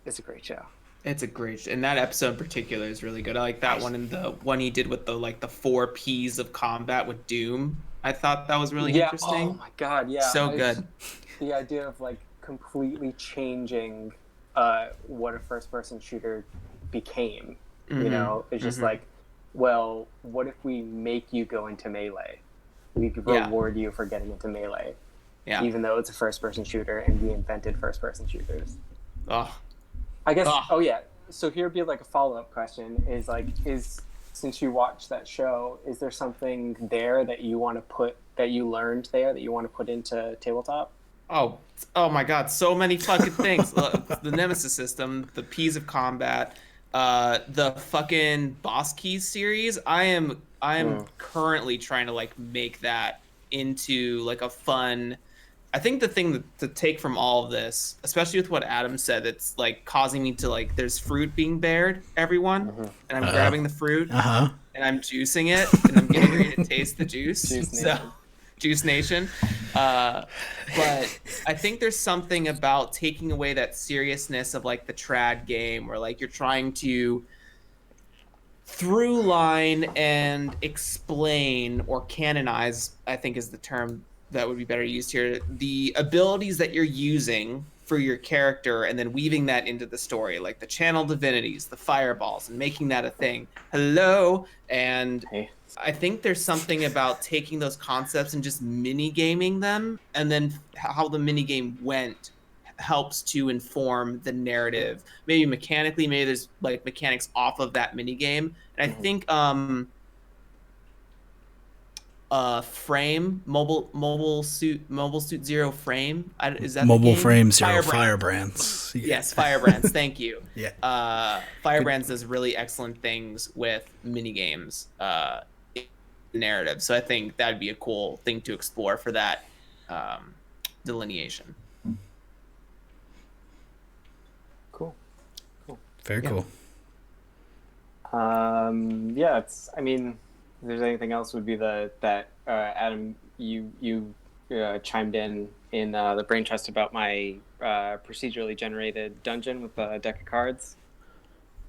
S7: It's a great show.
S2: It's a great, and that episode in particular is really good. I like that one, and the one he did with the 4 P's of combat with Doom. I thought that was really interesting.
S7: Oh my god, yeah.
S2: So good.
S7: The idea of like completely changing what a first-person shooter became. You know, it's just like, well, what if we make you go into melee? We could reward you for getting into melee. Yeah. Even though it's a first-person shooter, and we invented first-person shooters. I guess. Oh yeah. So here'd be like a follow-up question: is since you watched that show, is there something there that you want to put that you learned there that you want to put into tabletop?
S2: Oh my God! So many fucking things. The Nemesis system, the P's of combat, the fucking Boss Keys series. I am currently trying to like make that into like a fun. I think the thing to take from all of this, especially with what Adam said, it's like causing me to like, there's fruit being bared, everyone, and I'm grabbing the fruit and I'm juicing it, and I'm getting ready to taste the juice. Juice Nation. But I think there's something about taking away that seriousness of like the trad game, where like you're trying to through line and explain or canonize, I think is the term that would be better used here, the abilities that you're using for your character, and then weaving that into the story, like the channel divinities, the fireballs, and making that a thing. And I think there's something about taking those concepts and just mini gaming them, and then how the mini game went helps to inform the narrative. Maybe mechanically, maybe there's like mechanics off of that mini game. And I think Frame Mobile Suit Zero Frame, is that
S1: Mobile
S2: the game?
S1: Frame Zero Firebrands.
S2: Yes, Firebrands. Thank you.
S1: Yeah.
S2: Firebrands does really excellent things with mini games narrative. So I think that'd be a cool thing to explore for that delineation.
S7: Cool.
S1: Very cool.
S7: Yeah, it's. I mean, if there's anything else, would be that Adam, you chimed in the brain trust about my procedurally generated dungeon with a deck of cards.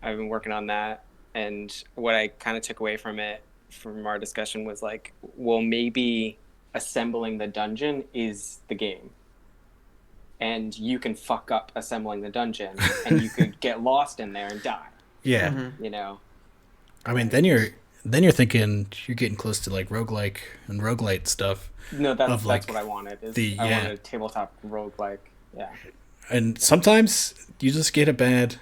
S7: I've been working on that, and what I kind of took away from it, from our discussion, was like, well, maybe assembling the dungeon is the game, and you can fuck up assembling the dungeon, and you could get lost in there and die.
S1: Yeah.
S7: You know.
S1: I mean, then you're thinking you're getting close to like roguelike and roguelite stuff.
S7: No, that's
S1: like,
S7: what I wanted.
S1: I
S7: wanted a tabletop roguelike. Yeah.
S1: And sometimes you just get a bad,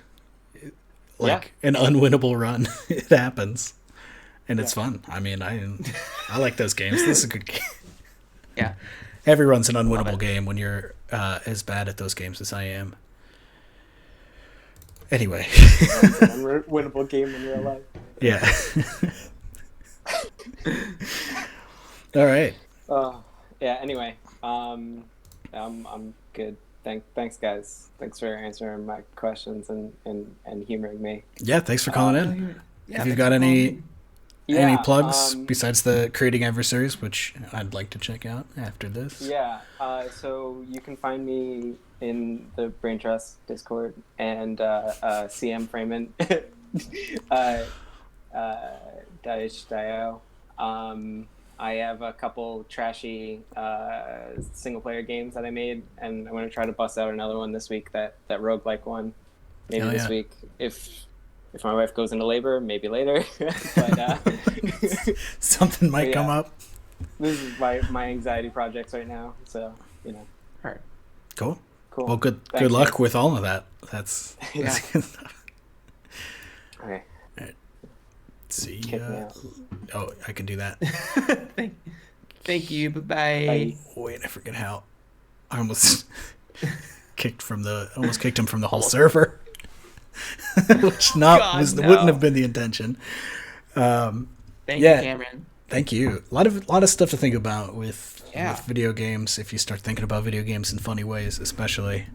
S1: an unwinnable run. It happens, and it's fun. I mean, I like those games. This is a good game.
S2: Yeah.
S1: Every run's an unwinnable game when you're as bad at those games as I am. Anyway.
S7: It's an unwinnable game in real life.
S1: Yeah. All right.
S7: Yeah. Anyway, I'm good. Thanks, guys. Thanks for answering my questions and humoring me.
S1: Yeah. Thanks for calling in. If you've got any plugs besides the Creating Adversaries, which I'd like to check out after this.
S7: Yeah. So you can find me in the Brain Trust Discord and CM Freeman, Daesh.io. I have a couple trashy single player games that I made, and I'm going to try to bust out another one this week, that roguelike one, maybe this week. If my wife goes into labor, maybe later. But
S1: something might come up.
S7: This is my anxiety projects right now, so
S2: All right.
S1: Cool. Well, good luck with all of that. That's good stuff.
S7: Okay.
S1: See. Oh, I can do that.
S2: Thank you. Bye.
S1: Wait, I forget how. I almost kicked him from the whole server, which wouldn't have been the intention. Thank
S2: you, Cameron.
S1: Thank you. A lot of stuff to think about with video games. If you start thinking about video games in funny ways, especially,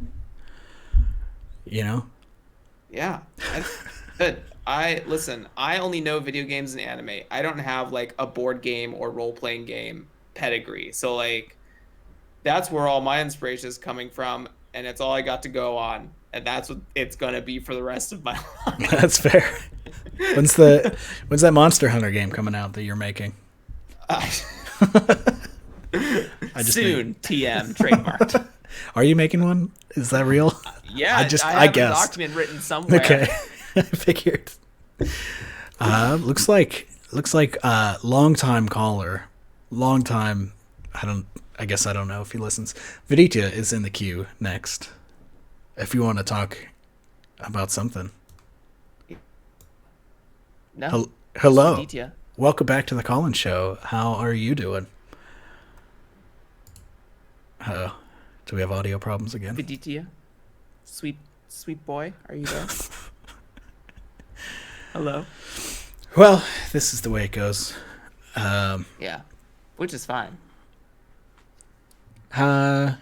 S2: Yeah. Good. I only know video games and anime. I don't have like a board game or role-playing game pedigree. So like that's where all my inspiration is coming from, and it's all I got to go on, and that's what it's going to be for the rest of my life.
S1: That's fair. When's that Monster Hunter game coming out that you're making?
S2: Soon, TM trademarked.
S1: Are you making one? Is that real?
S2: Yeah, I
S1: guessed.
S2: have a document written somewhere.
S1: Okay. I figured. Looks like long-time caller. I guess I don't know if he listens. Viditya is in the queue next. If you want to talk about something.
S2: No.
S1: Hello.
S2: Viditya.
S1: Welcome back to the Call-In Show. How are you doing? Do we have audio problems again?
S2: Viditya. Sweet boy, are you there? Hello.
S1: Well, this is the way it goes.
S2: Yeah, which is fine.
S1: Adam.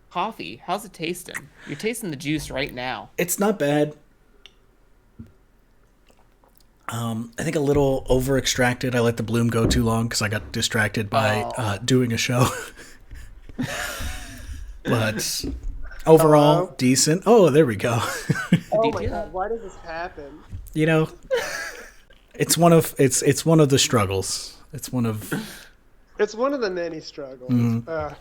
S2: Coffee, how's it tasting? You're tasting the juice right now.
S1: It's not bad. I think a little over extracted. I let the bloom go too long because I got distracted by doing a show. But overall, decent. Oh, there we go.
S8: Oh my god, why does this happen?
S1: It's one of the struggles. It's one of
S8: the many struggles.
S1: Mm-hmm.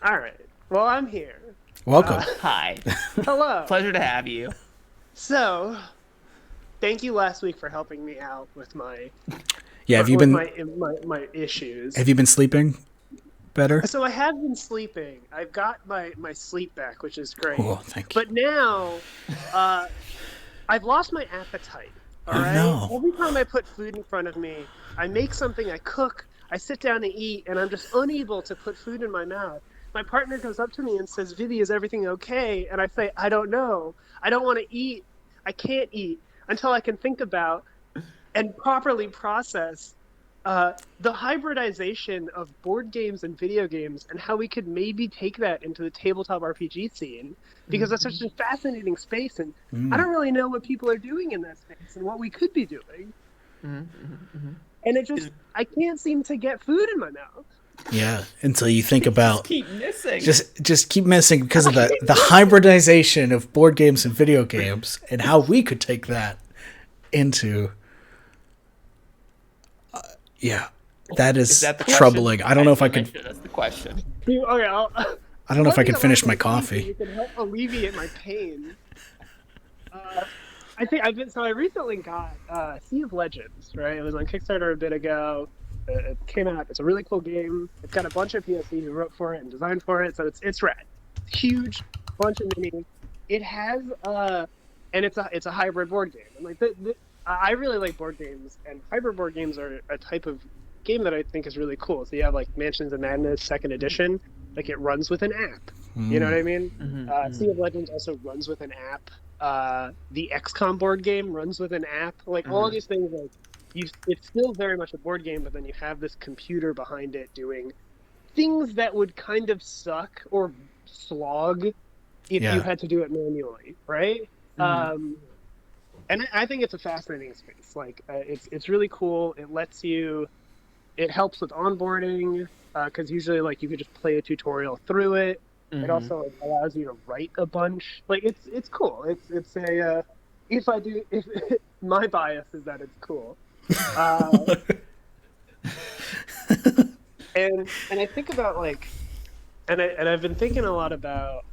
S8: All right. Well, I'm here.
S1: Welcome.
S2: Hi.
S8: Hello.
S2: Pleasure to have you.
S8: So, thank you last week for helping me out with my
S1: have you been
S8: my issues.
S1: Have you been sleeping better?
S8: So I have been sleeping. I've got my sleep back, which is great.
S1: Cool, thank you.
S8: But now, I've lost my appetite. All right.
S1: No.
S8: Every time I put food in front of me, I make something, I cook, I sit down to eat, and I'm just unable to put food in my mouth. My partner goes up to me and says, "Vivi, is everything okay?" And I say, "I don't know. I don't want to eat. I can't eat until I can think about and properly process the hybridization of board games and video games and how we could maybe take that into the tabletop RPG scene, because that's such a fascinating space, and I don't really know what people are doing in that space and what we could be doing." and it just I can't seem to get food in my mouth.
S1: Yeah, until you think about
S2: Keep missing.
S1: just keep missing because of the hybridization of board games and video games and how we could take that into that is
S2: that the question?
S1: troubling. I don't know if I
S2: Actually,
S1: could.
S2: make sure that's the question.
S8: Okay,
S1: I don't know if I can finish my coffee.
S8: You can help alleviate my pain. I think I recently got Sea of Legends, right? It was on Kickstarter a bit ago. It came out. It's a really cool game. It's got a bunch of POC who wrote for it and designed for it, so it's rad. Huge, bunch of minis. It has and it's a hybrid board game. And like I really like board games, and hybrid board games are a type of game that I think is really cool. So you have like Mansions of Madness Second Edition, like it runs with an app. You know what I mean? Sea of Legends also runs with an app. The XCOM board game runs with an app. Like all of these things, like it's still very much a board game, but then you have this computer behind it doing things that would kind of suck or slog if you had to do it manually, right? And I think it's a fascinating space. Like it's really cool. It helps with onboarding because usually like you could just play a tutorial through it. It also allows you to write a bunch. Like it's cool. It's a if my bias is that it's cool. And I think about like and I've been thinking a lot about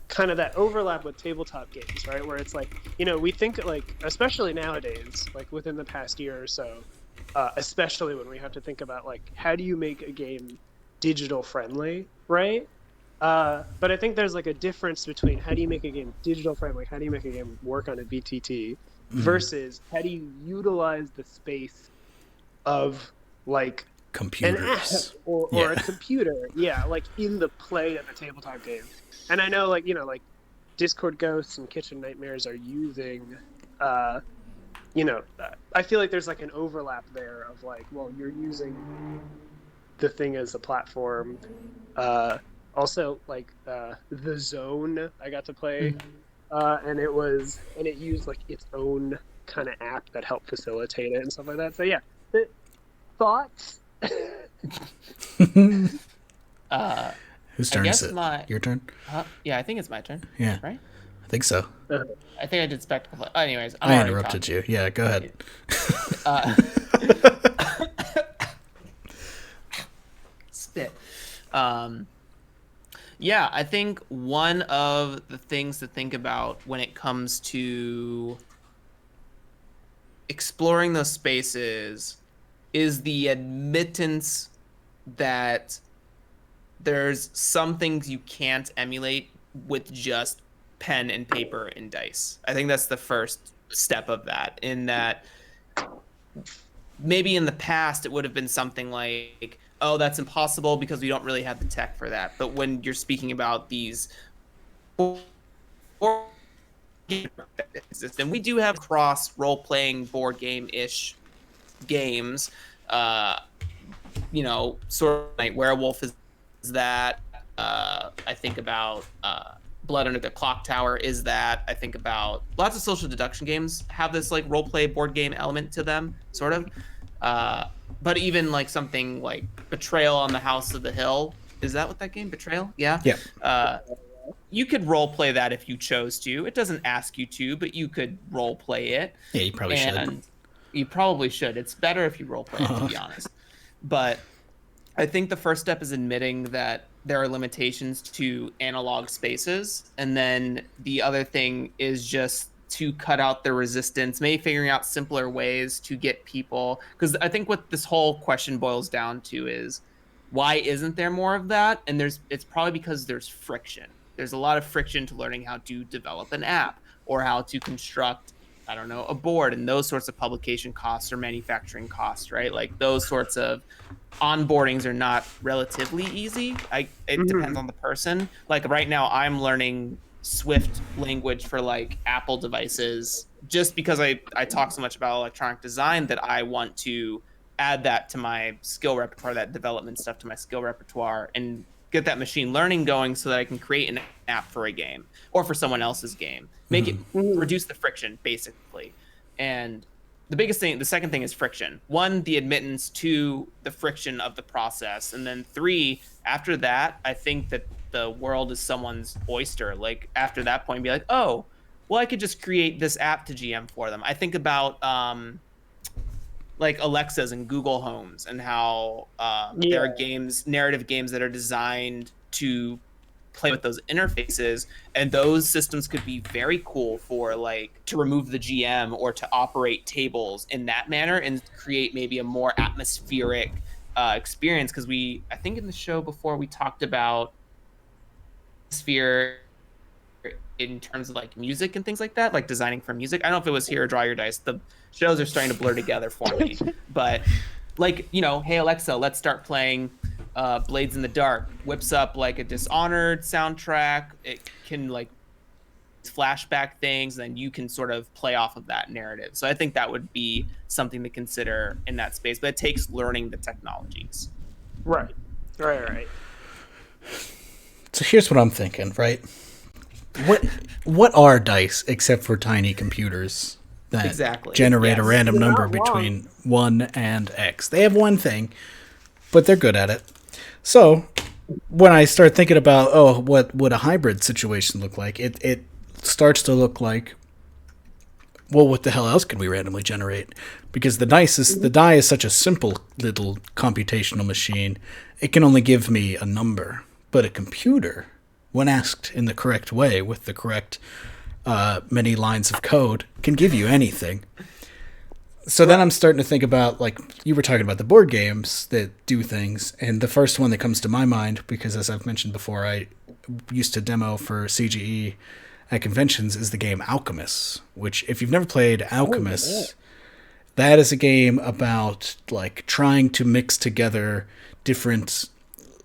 S8: kind of that overlap with tabletop games, right? Where it's like, we think like, especially nowadays, like within the past year or so, especially when we have to think about like, how do you make a game digital friendly, right? But I think there's like a difference between how do you make a game digital friendly, how do you make a game work on a VTT, versus how do you utilize the space of like
S1: computers
S8: an app or a computer, like in the play of a tabletop game. And I know like Discord Ghosts and Kitchen Nightmares are using I feel like there's like an overlap there of like, well, you're using the thing as a platform. Also like The Zone I got to play and it used like its own kind of app that helped facilitate it and stuff like that. So yeah, thoughts.
S1: Whose turn is it? Your turn?
S2: Yeah, I think it's my turn.
S1: Yeah.
S2: Right?
S1: I think so.
S2: I think I did spectacle. Anyways,
S1: I interrupted you. Yeah, go ahead.
S2: Spit. Yeah, I think one of the things to think about when it comes to exploring those spaces is the admittance that there's some things you can't emulate with just pen and paper and dice. I think that's the first step of that, in that maybe in the past it would have been something like, oh, that's impossible because we don't really have the tech for that. But when you're speaking about these and we do have cross role-playing board game-ish games, sort of like Werewolf is that. I think about Blood Under the Clock Tower is that. I think about lots of social deduction games have this like role-play board game element to them, sort of. But even like something like Betrayal on the House of the Hill, is that what that game? Betrayal? Yeah.
S1: Yeah.
S2: You could role play that if you chose to. It doesn't ask you to, but you could role play it.
S1: Yeah, you probably should.
S2: You probably should. It's better if you role play it, to be honest. But I think the first step is admitting that there are limitations to analog spaces, and then the other thing is just to cut out the resistance, maybe figuring out simpler ways to get people, because I think what this whole question boils down to is, why isn't there more of that? And it's probably because there's friction. There's a lot of friction to learning how to develop an app or how to construct, I don't know, a board, and those sorts of publication costs or manufacturing costs, right? Like those sorts of onboardings are not relatively easy. It depends on the person. Like right now I'm learning Swift language for like Apple devices just because I talk so much about electronic design that I want to add that to my skill repertoire, that development stuff to my skill repertoire, and get that machine learning going so that I can create an app for a game or for someone else's game. Make it reduce the friction basically. And the biggest thing, the second thing is friction. One, the admittance, two, the friction of the process, and then three, after that, I think that the world is someone's oyster. Like after that point, be like, oh, well, I could just create this app to GM for them. I think about like Alexas and Google Homes and how there are games, narrative games that are designed to play with those interfaces, and those systems could be very cool for like to remove the GM or to operate tables in that manner and create maybe a more atmospheric experience. Because I think in the show before we talked about atmosphere in terms of like music and things like that, like designing for music. I don't know if it was here or Draw Your Dice. The shows are starting to blur together for me, but like, you know, hey Alexa, let's start playing Blades in the Dark. Whips up like a Dishonored soundtrack. It can like flashback things, then you can sort of play off of that narrative. So I think that would be something to consider in that space, but it takes learning the technologies.
S8: Right.
S1: So here's what I'm thinking, right? What are dice except for tiny computers that generate a random number between 1 and X? They have one thing, but they're good at it. So when I start thinking about, what would a hybrid situation look like, it starts to look like, well, what the hell else can we randomly generate? Because the die is such a simple little computational machine, it can only give me a number. But a computer, when asked in the correct way with the correct many lines of code, can give you anything. So then I'm starting to think about, like, you were talking about the board games that do things, and the first one that comes to my mind, because as I've mentioned before, I used to demo for CGE at conventions, is the game Alchemist, which, if you've never played Alchemist, that is a game about, like, trying to mix together different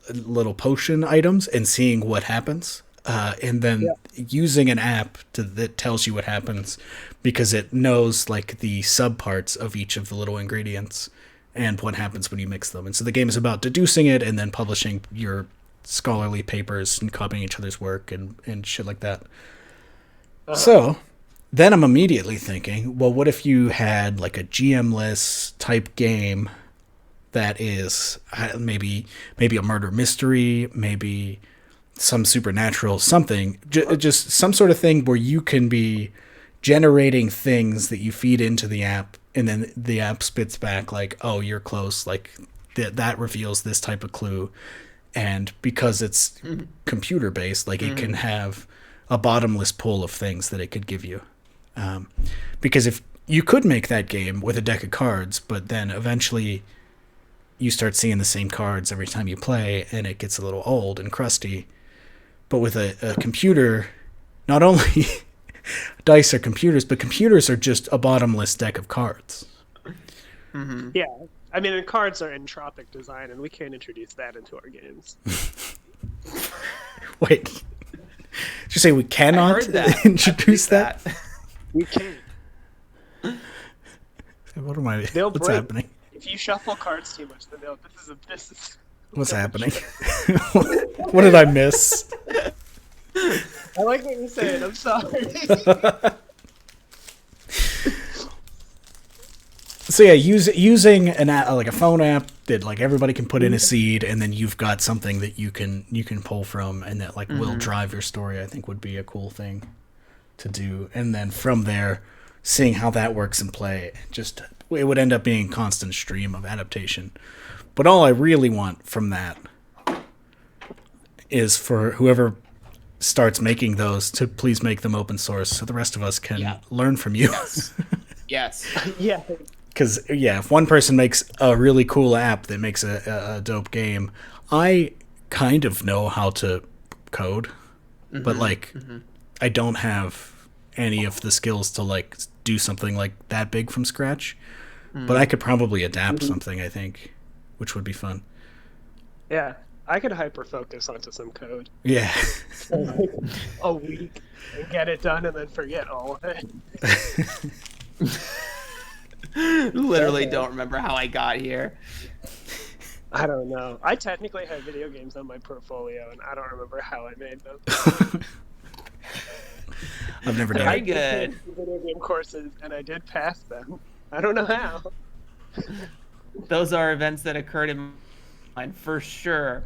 S1: little potion items and seeing what happens, and then using an app that tells you what happens, because it knows like the subparts of each of the little ingredients and what happens when you mix them. And so the game is about deducing it and then publishing your scholarly papers and copying each other's work and shit like that. So then I'm immediately thinking, well, what if you had like a GM-less type game that is maybe a murder mystery, maybe some supernatural something, just some sort of thing where you can be generating things that you feed into the app, and then the app spits back like, oh, you're close, like that reveals this type of clue. And because it's computer based, like it can have a bottomless pool of things that it could give you. Because if you could make that game with a deck of cards, but then eventually you start seeing the same cards every time you play, and it gets a little old and crusty. But with a computer, not only dice are computers, but computers are just a bottomless deck of cards.
S2: Mm-hmm.
S8: Yeah. I mean, and cards are entropic design, and we can't introduce that into our games.
S1: Wait. Did you say we cannot introduce that?
S8: We can.
S1: What's happening?
S8: If you shuffle cards too much, then this is
S1: what's happening? What did I miss?
S8: I like what you're saying. I'm sorry.
S1: So yeah, using an app, like a phone app that like everybody can put in a seed, and then you've got something that you can pull from, and that like will drive your story, I think would be a cool thing to do. And then from there, seeing how that works in play, it would end up being a constant stream of adaptation. But all I really want from that is for whoever starts making those to please make them open source so the rest of us can learn from you.
S2: Yes.
S8: Yeah.
S1: Because, if one person makes a really cool app that makes a dope game, I kind of know how to code, but, like, I don't have any of the skills to, like, do something, like, that big from scratch. But I could probably adapt something, I think, which would be fun.
S8: Yeah. I could hyper-focus onto some code.
S1: Yeah.
S8: A week and get it done and then forget all of it.
S2: Literally don't remember how I got here.
S8: I don't know. I technically have video games on my portfolio, and I don't remember how I made them.
S1: I've never done
S2: Very
S1: it.
S2: good.
S8: Video game courses, and I did pass them. I don't know how.
S2: Those are events that occurred in mine for sure.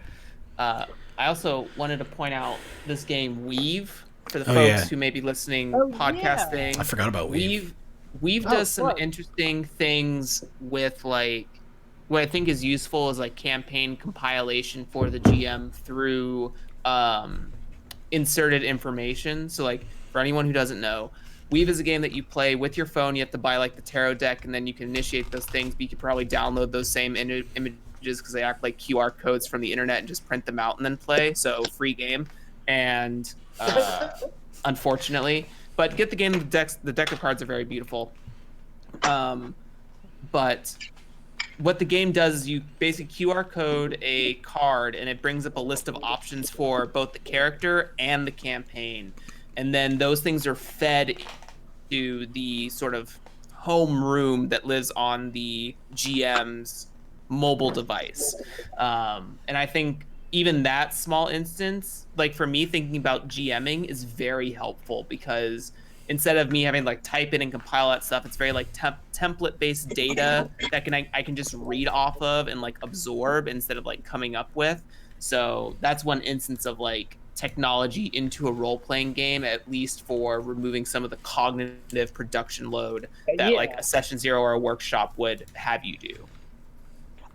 S2: I also wanted to point out this game Weave for the folks who may be listening, podcasting.
S1: I forgot about Weave.
S2: Weave does some interesting things with like what I think is useful is like campaign compilation for the GM through inserted information. So like for anyone who doesn't know, Weave is a game that you play with your phone. You have to buy like the tarot deck, and then you can initiate those things. But you could probably download those same images because they act like QR codes from the internet and just print them out and then play. So free game, and unfortunately, but get the game. The deck of cards are very beautiful. But what the game does is you basically QR code a card, and it brings up a list of options for both the character and the campaign. And then those things are fed to the sort of home room that lives on the GM's mobile device. And I think even that small instance, like for me, thinking about GMing is very helpful because instead of me having to like type in and compile that stuff, it's very like template-based data that I can just read off of and like absorb instead of like coming up with. So that's one instance of like technology into a role-playing game, at least for removing some of the cognitive production load that like a session zero or a workshop would have you do.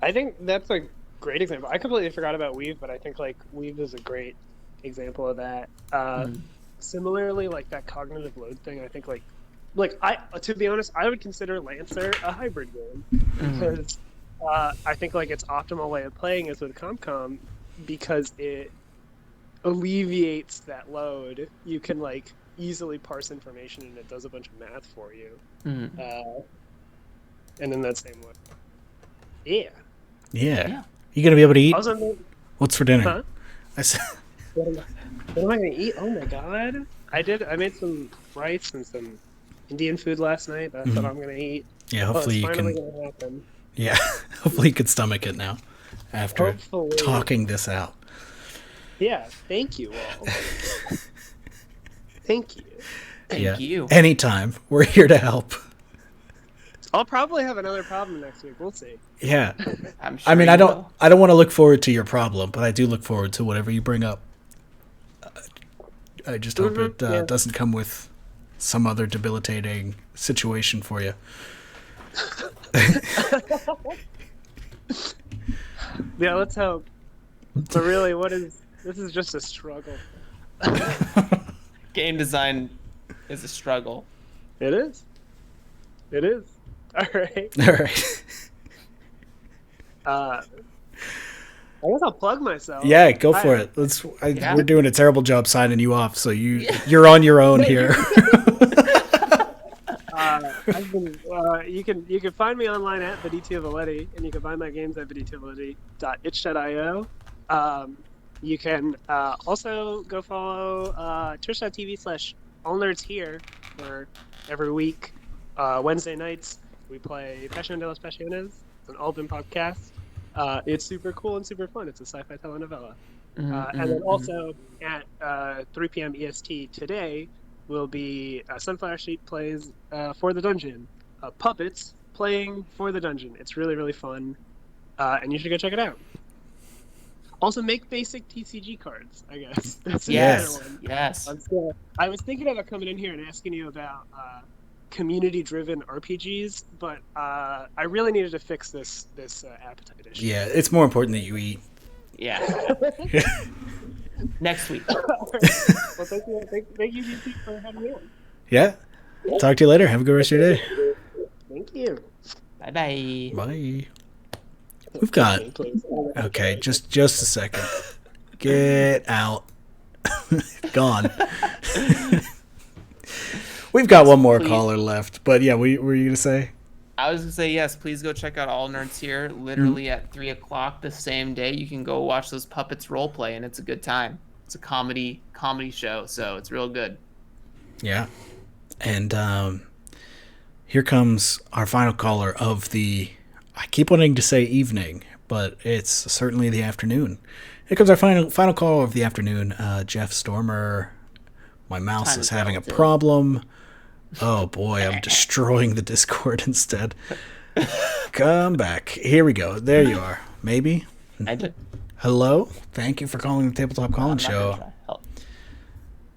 S8: I think that's a great example. I completely forgot about Weave, but I think like Weave is a great example of that. Similarly, like that cognitive load thing, I think like I, to be honest, I would consider Lancer a hybrid game because I think like its optimal way of playing is with ComCom because it alleviates that load. You can like easily parse information and it does a bunch of math for you. And in that same way.
S1: Yeah. You gonna be able to eat?
S8: Also,
S1: What's for dinner?
S8: Huh?
S1: I said,
S8: what am I gonna eat? Oh my god! I made some rice and some Indian food last night. That's what I'm gonna eat.
S1: Yeah, hopefully you can.
S8: Gonna happen.
S1: Yeah, hopefully you can stomach it now after talking this out.
S8: Yeah, thank you all. Thank you.
S2: Thank you.
S1: Anytime, we're here to help.
S8: I'll probably have another problem next week. We'll see.
S1: Yeah,
S2: I'm sure
S1: I mean, I don't want to look forward to your problem, but I do look forward to whatever you bring up. I just hope it doesn't come with some other debilitating situation for you.
S8: Yeah, let's hope. But really, this is just a struggle.
S2: Game design is a struggle.
S8: It is. It is. All right.
S1: All right.
S8: I guess I'll plug myself.
S1: Yeah, go for it. We're doing a terrible job signing you off, so you're on your own here.
S8: You can find me online at Benito Valetti, and you can find my games at benitovalletti.itch.io. You can also go follow twitch.tv/allnerdshere, where every week, Wednesday nights, we play Passion de las Pasiones. It's an Alban podcast. It's super cool and super fun. It's a sci-fi telenovela. And then also at 3 p.m. EST today will be Sunflower Sheep plays For the Dungeon. Puppets playing For the Dungeon. It's really, really fun. And you should go check it out. Also, make basic TCG cards, I guess. That's another one.
S2: Yes.
S8: I was thinking about coming in here and asking you about community-driven RPGs, but I really needed to fix this appetite issue.
S1: Yeah, it's more important that you eat.
S2: Yeah. Next week.
S8: Well, thank you, GT, for having me on.
S1: Yeah. Talk to you later. Have a good rest of your day.
S8: Thank you.
S2: Bye-bye.
S1: Bye. We've got... Okay, just a second. Get out. Gone. We've got one more caller left, but yeah, what were you going to say?
S2: I was going to say, yes, please go check out All Nerds Here. Literally at 3 o'clock the same day, you can go watch those puppets roleplay, and it's a good time. It's a comedy show, so it's real good. Yeah.
S1: And here comes our final caller of the... I keep wanting to say evening, but it's certainly the afternoon. Here comes our final call of the afternoon. Jeff Stormer. My mouse is having a problem. Oh boy, I'm destroying the Discord instead. Come back. Here we go. There you are. Maybe.
S2: I did.
S1: Hello. Thank you for calling the Tabletop Call-In Show.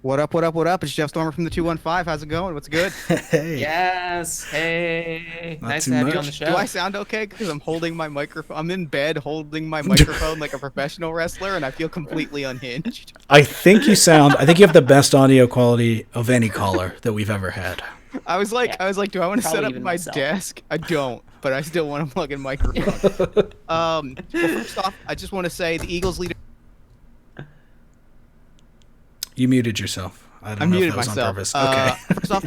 S9: What up, what up, what up? It's Jeff Stormer from the 215. How's it going? What's good?
S1: Hey.
S2: Yes. Hey.
S1: Not
S2: Nice
S1: too
S2: to have you
S1: much.
S2: on the show.
S9: Do I sound okay? Because I'm holding my microphone. I'm in bed holding my microphone like a professional wrestler, and I feel completely unhinged.
S1: I think you have the best audio quality of any caller that we've ever had.
S9: I was like, do I want to set
S2: Probably
S9: up
S2: even
S9: my
S2: myself.
S9: desk? I don't, but I still want to plug in microphone. Well, first off, I just want to say the Eagles leader.
S1: You muted yourself. I don't
S9: I
S1: know if
S9: muted
S1: that was
S9: myself.
S1: on purpose. Okay.
S9: First off,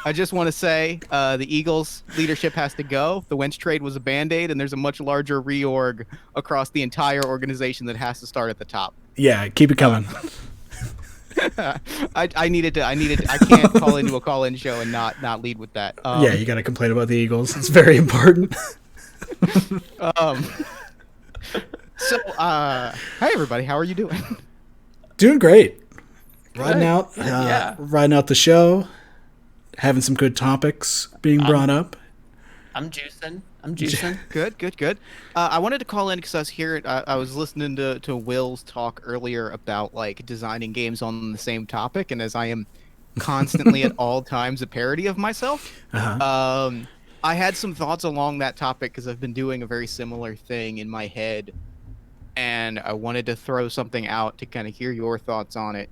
S9: I just want to say the Eagles leadership has to go. The Wentz trade was a band-aid, and there's a much larger reorg across the entire organization that has to start at the top.
S1: Yeah, keep it coming.
S9: I can't call into a call-in show and not lead with that.
S1: Yeah, you got to complain about the Eagles. It's very important.
S9: Hi everybody, how are you doing?
S1: Doing great. Riding out,
S2: Yeah.
S1: riding out the show, having some good topics being brought up.
S2: I'm juicing.
S9: Good. I wanted to call in because I was hearing, I was listening to Will's talk earlier about like designing games on the same topic, and as I am constantly at all times a parody of myself, I had some thoughts along that topic because I've been doing a very similar thing in my head, and I wanted to throw something out to kind of hear your thoughts on it.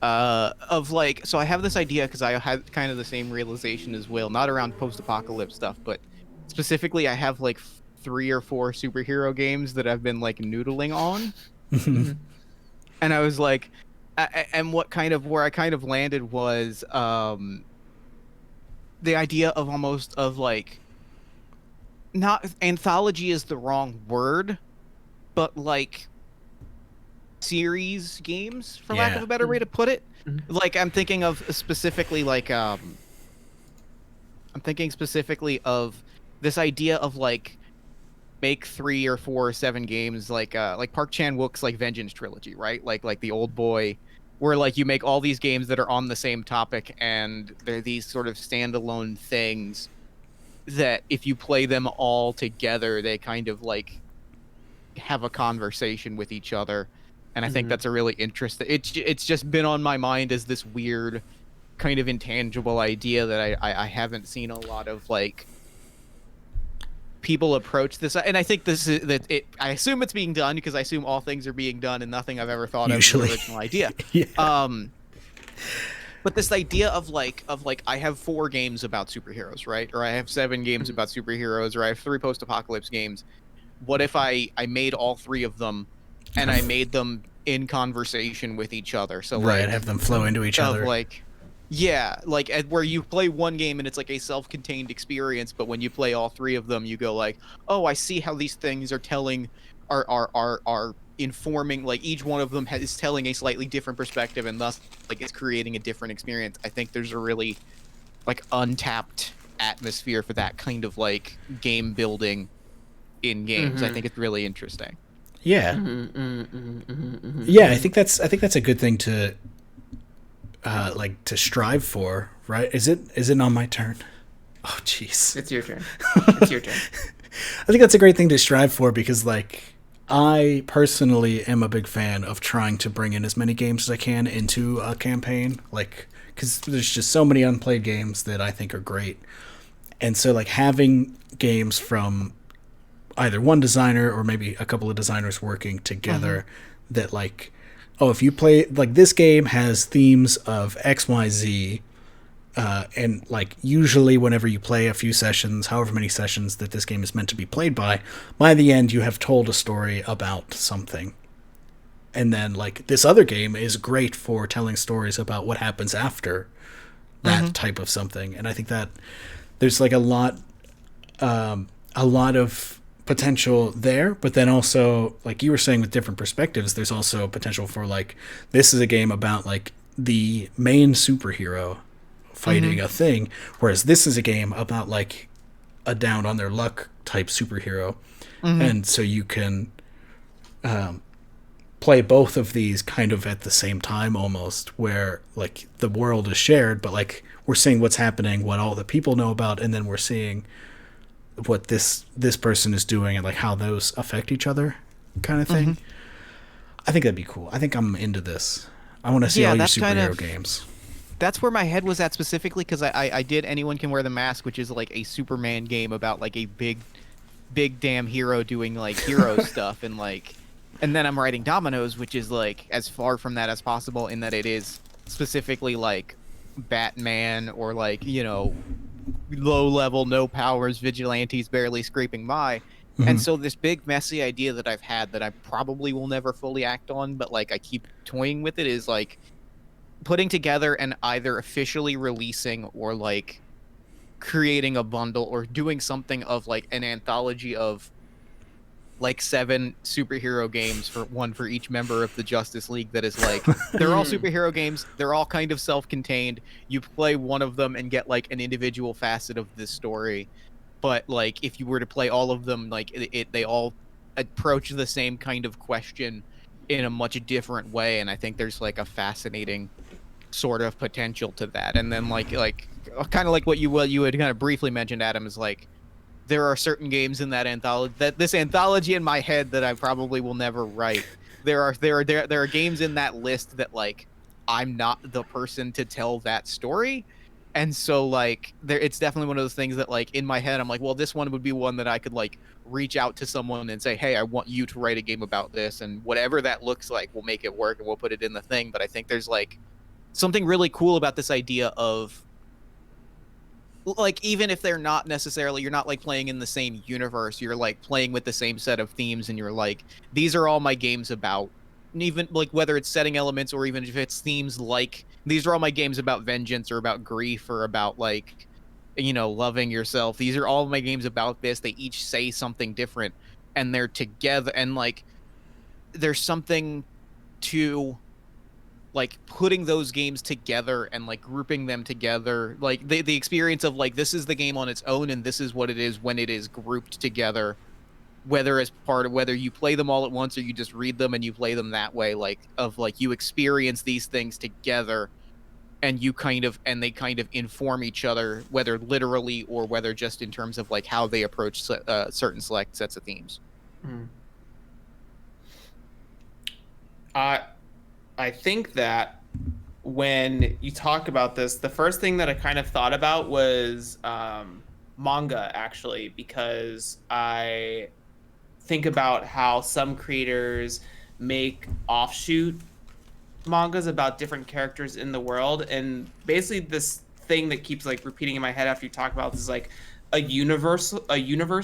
S9: So I have this idea because I had kind of the same realization as Will, not around post-apocalypse stuff, but specifically I have like 3 or 4 superhero games that I've been like noodling on. And I was like, where I kind of landed was the idea of almost of like, not anthology is the wrong word, but like series games, for lack of a better way to put it. Like I'm thinking specifically of this idea of like make 3 or 4 or 7 games like Park Chan-wook's like Vengeance trilogy, right? Like the Old Boy, where like you make all these games that are on the same topic, and they're these sort of standalone things that if you play them all together, they kind of like have a conversation with each other. And I think that's a really interesting. It's just been on my mind as this weird, kind of intangible idea that I haven't seen a lot of like people approach this. And I think this is that it. I assume it's being done because I assume all things are being done, and nothing I've ever thought
S1: Usually.
S9: of is an original idea.
S1: Yeah.
S9: But this idea of like I have 4 games about superheroes, right? Or I have 7 games about superheroes, or I have 3 post-apocalypse games. What if I made all 3 of them, and I made them in conversation with each other? So
S1: Right,
S9: like,
S1: have them flow into each other.
S9: Like, yeah, like where you play one game and it's like a self-contained experience, but when you play all 3 of them, you go like, oh, I see how these things are are informing. Like each one of them is telling a slightly different perspective, and thus like it's creating a different experience. I think there's a really like untapped atmosphere for that kind of like game building in games. I think it's really interesting.
S1: Yeah. Yeah, I think that's a good thing to like to strive for, right? Is it on my turn? Oh jeez.
S2: It's your turn.
S1: I think that's a great thing to strive for, because like I personally am a big fan of trying to bring in as many games as I can into a campaign, like because there's just so many unplayed games that I think are great. And so like having games from either one designer or maybe a couple of designers working together that like, oh, if you play like this game has themes of XYZ, and like usually whenever you play a few sessions, however many sessions that this game is meant to be played by the end you have told a story about something. And then like this other game is great for telling stories about what happens after that type of something. And I think that there's like a lot of potential there, but then also like you were saying with different perspectives, there's also potential for like this is a game about like the main superhero fighting a thing, whereas this is a game about like a down on their luck type superhero. And so you can play both of these kind of at the same time almost, where like the world is shared, but like we're seeing what's happening, what all the people know about, and then we're seeing what this person is doing and like how those affect each other, kind of thing. I think that'd be cool. I think I'm into this. I want to see all your superhero games.
S9: That's where my head was at specifically, because I did Anyone Can Wear the Mask, which is like a Superman game about like a big damn hero doing like hero stuff, and then I'm writing Dominoes, which is like as far from that as possible in that it is specifically like Batman or like, you know, low level, no powers, vigilantes barely scraping by. And so this big messy idea that I've had that I probably will never fully act on, but like I keep toying with it, is like putting together and either officially releasing or like creating a bundle or doing something of like an anthology of like 7 superhero games, for one for each member of the Justice League, that is like they're all superhero games, they're all kind of self-contained, you play one of them and get like an individual facet of this story, but like if you were to play all of them, like they all approach the same kind of question in a much different way, and I think there's like a fascinating sort of potential to that. And then like kind of like what you had kind of briefly mentioned, Adam, is like there are certain games in that anthology, that this anthology in my head, that I probably will never write. There are games in that list that like I'm not the person to tell that story. And so like it's definitely one of those things that like in my head I'm like, well, this one would be one that I could like reach out to someone and say, hey, I want you to write a game about this, and whatever that looks like, we'll make it work and we'll put it in the thing. But I think there's like something really cool about this idea of like, even if they're not necessarily, you're not like playing in the same universe, you're like playing with the same set of themes, and you're like, these are all my games about, and even like whether it's setting elements or even if it's themes, like these are all my games about vengeance or about grief or about like, you know, loving yourself. These are all my games about this. They each say something different, and they're together, and like there's something to like putting those games together and like grouping them together, like the experience of like, this is the game on its own and this is what it is when it is grouped together, whether as part of, whether you play them all at once or you just read them and you play them that way, like of like you experience these things together, and you kind of, and they kind of inform each other, whether literally or whether just in terms of like how they approach certain select sets of themes.
S2: I think that when you talk about this, the first thing that I kind of thought about was manga, actually, because I think about how some creators make offshoot mangas about different characters in the world, and basically this thing that keeps like repeating in my head after you talk about this is like a universe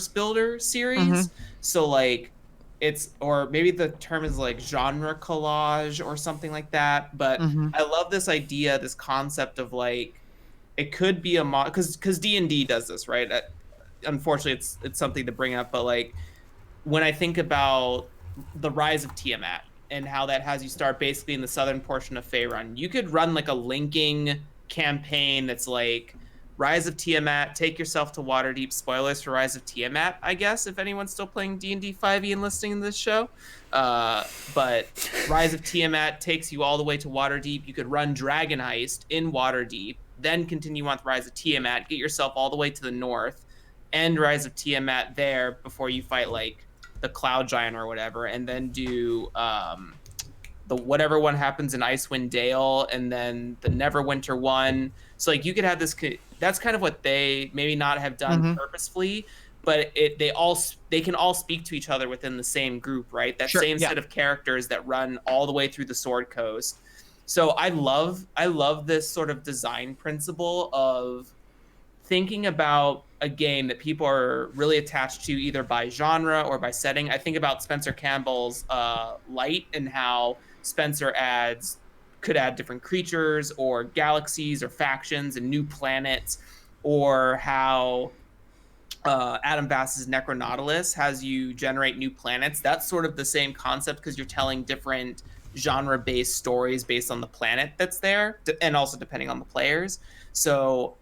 S2: builder series. So like it's, or maybe the term is like genre collage or something like that, but I love this idea, this concept of like it could be a because D&D does this, right? Unfortunately it's something to bring up, but like when I think about the Rise of Tiamat and how that has you start basically in the southern portion of Faerun, you could run like a linking campaign that's like Rise of Tiamat, take yourself to Waterdeep. Spoilers for Rise of Tiamat, I guess, if anyone's still playing D&D 5e and listening to this show. But Rise of Tiamat takes you all the way to Waterdeep. You could run Dragon Heist in Waterdeep, then continue on with Rise of Tiamat, get yourself all the way to the north, end Rise of Tiamat there before you fight like the Cloud Giant or whatever, and then do the whatever one happens in Icewind Dale, and then the Neverwinter one. So like you could have this. That's kind of what they maybe not have done purposefully, but they can all speak to each other within the same group, right? That same set of characters that run all the way through the Sword Coast. So I love this sort of design principle of thinking about a game that people are really attached to either by genre or by setting. I think about Spencer Campbell's Light, and how Spencer could add different creatures or galaxies or factions and new planets, or how Adam Bass's Necronautilus has you generate new planets. That's sort of the same concept, because you're telling different genre-based stories based on the planet that's there, and also depending on the players. So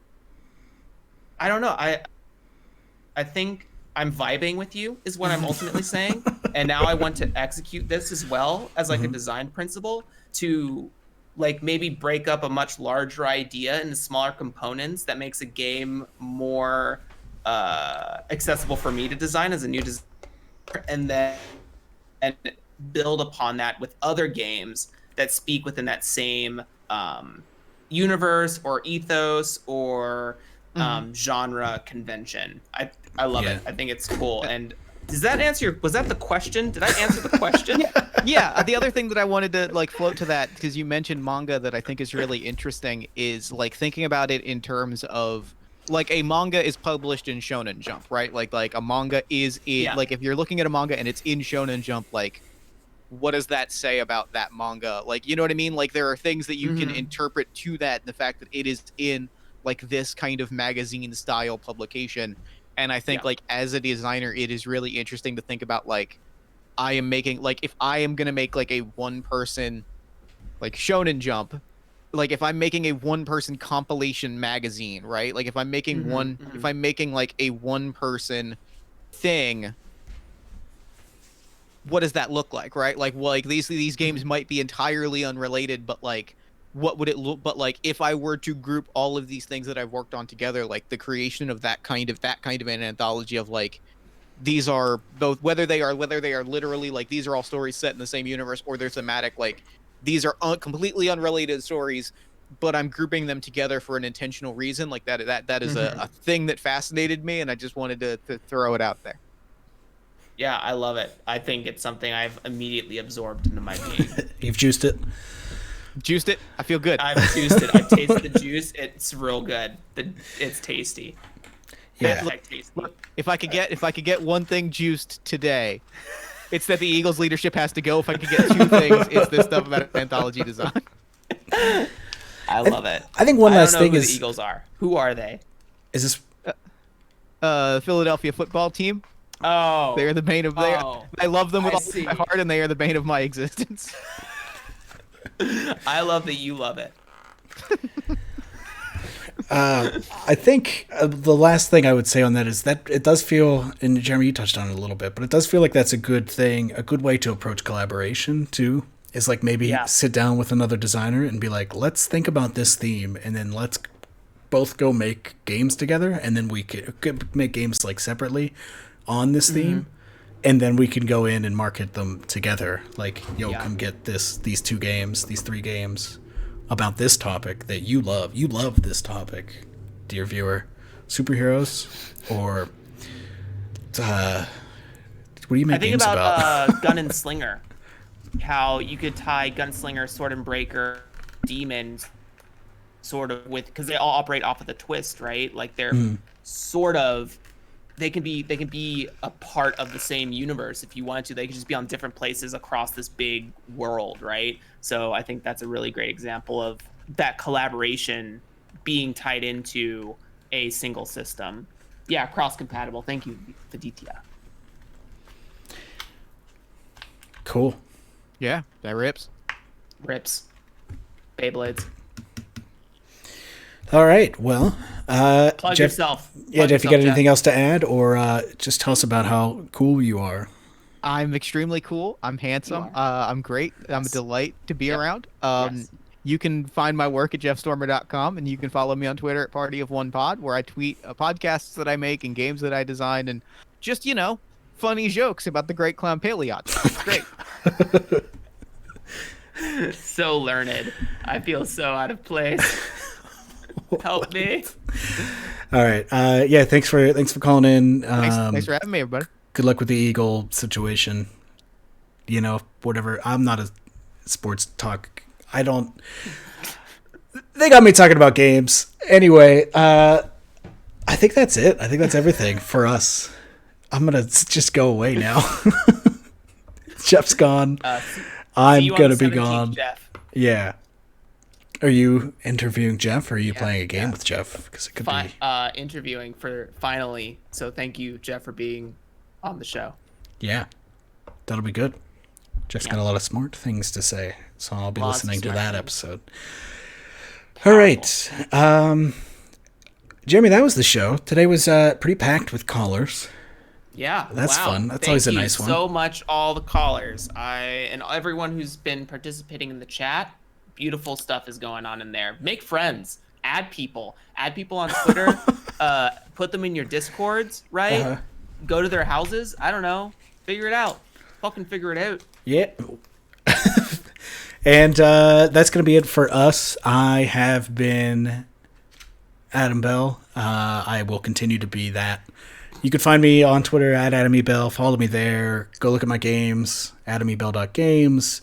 S2: I don't know. I think I'm vibing with you is what I'm ultimately saying. And now I want to execute this as well as like a design principle to like maybe break up a much larger idea into smaller components that makes a game more accessible for me to design as a new designer, and then build upon that with other games that speak within that same universe or ethos or genre convention. I love it. I think it's cool. And does that answer was that the question? Did I answer the question?
S9: Yeah, the other thing that I wanted to like float to that, because you mentioned manga, that I think is really interesting, is like thinking about it in terms of like a manga is published in Shonen Jump, right? Like a manga is in like if you're looking at a manga and it's in Shonen Jump, like what does that say about that manga? Like, you know what I mean? Like there are things that you can interpret to that, the fact that it is in like this kind of magazine style publication. And I think like as a designer, it is really interesting to think about like I am making like if I am gonna make like a one person like Shonen Jump, like if I'm making a one person compilation magazine, right? Like if I'm making if I'm making like a one person thing, what does that look like, right? Like these games might be entirely unrelated, but like what would it look, but like if I were to group all of these things that I've worked on together, like the creation of that kind of an anthology of like these are both whether they are literally like these are all stories set in the same universe, or they're thematic, like these are completely unrelated stories, but I'm grouping them together for an intentional reason. Like that is a thing that fascinated me, and I just wanted to throw it out there.
S2: Yeah, I love it. I think it's something I've immediately absorbed into my game.
S1: You've juiced it.
S9: Juiced it. I feel good.
S2: I've juiced it. I've tasted the juice. It's real good. It's tasty.
S1: Yeah.
S2: Tasty.
S9: If I could get one thing juiced today, it's that the Eagles leadership has to go. If I could get two things, it's this stuff about anthology design.
S2: I love it.
S1: I think one last
S2: I don't know
S1: thing
S2: who
S1: is
S2: the Eagles are. Who are they?
S1: Is this
S9: Philadelphia football team.
S2: Oh,
S9: they're the bane of I love them with all my heart, and they are the bane of my existence.
S2: I love that you love it.
S1: I think the last thing I would say on that is that it does feel, and Jeremy, you touched on it a little bit, but it does feel like that's a good thing, a good way to approach collaboration too, is like maybe sit down with another designer and be like, let's think about this theme, and then let's both go make games together, and then we could make games like separately on this theme, and then we can go in and market them together. Like, yo, come get these 2 games, these 3 games about this topic that you love. You love this topic, dear viewer. Superheroes, or what do you make games about?
S2: I think about Gun and Slinger. How you could tie Gunslinger, Sword and Breaker, Demons, sort of with, because they all operate off of the twist, right? Like they're sort of. They can be a part of the same universe if you wanted to. They could just be on different places across this big world, right? So I think that's a really great example of that collaboration being tied into a single system. Yeah, cross-compatible. Thank you, Viditya.
S1: Cool.
S9: Yeah, that rips.
S2: Rips. Beyblades.
S1: All right. Well,
S2: Plug
S1: Jeff,
S2: yourself.
S1: Yeah, Jeff, you got anything else to add, or just tell us about how cool you are?
S9: I'm extremely cool. I'm handsome. I'm great. I'm a delight to be around. You can find my work at jeffstormer.com, and you can follow me on Twitter at Party of One Pod, where I tweet podcasts that I make and games that I design, and just, funny jokes about the Great Clown Paleot. It's
S2: great. So learned. I feel so out of place. Help me.
S1: All right. Yeah. Thanks for calling in.
S9: Thanks for having me, everybody.
S1: Good luck with the Eagle situation. Whatever. I'm not a sports talk. They got me talking about games. Anyway, I think that's it. I think that's everything for us. I'm gonna just go away now. Jeff's gone. I'm gonna be gone.
S2: Jeff.
S1: Yeah. Are you interviewing Jeff, or are you playing a game with Jeff? Because it could be
S2: interviewing for finally. So thank you, Jeff, for being on the show.
S1: Yeah, that'll be good. Jeff's got a lot of smart things to say, so I'll be listening to that episode. All right, Jeremy, that was the show. Today was pretty packed with callers.
S2: Yeah,
S1: that's fun. That's always a nice one.
S2: Thank you so much, all the callers, and everyone who's been participating in the chat. beautiful stuff is going on in there. Make friends, add people on Twitter, put them in your Discords, right?
S1: Uh-huh.
S2: Go to their houses. I don't know. Figure it out. Fucking figure it out.
S1: Yeah. And that's going to be it for us. I have been Adam Bell. I will continue to be that. You can find me on Twitter at AdamEBell. Follow me there. Go look at my games, adamebell.games.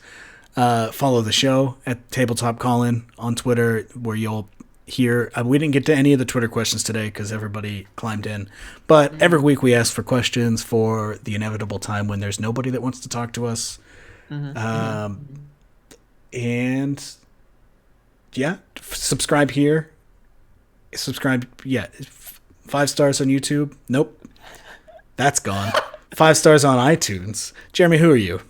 S1: Follow the show at Tabletop Callin on Twitter, where you'll hear. We didn't get to any of the Twitter questions today because everybody climbed in. But every week we ask for questions for the inevitable time when there's nobody that wants to talk to us. And yeah, subscribe here. Subscribe. Yeah. 5 stars on YouTube. Nope. That's gone. 5 stars on iTunes. Jeremy, who are you?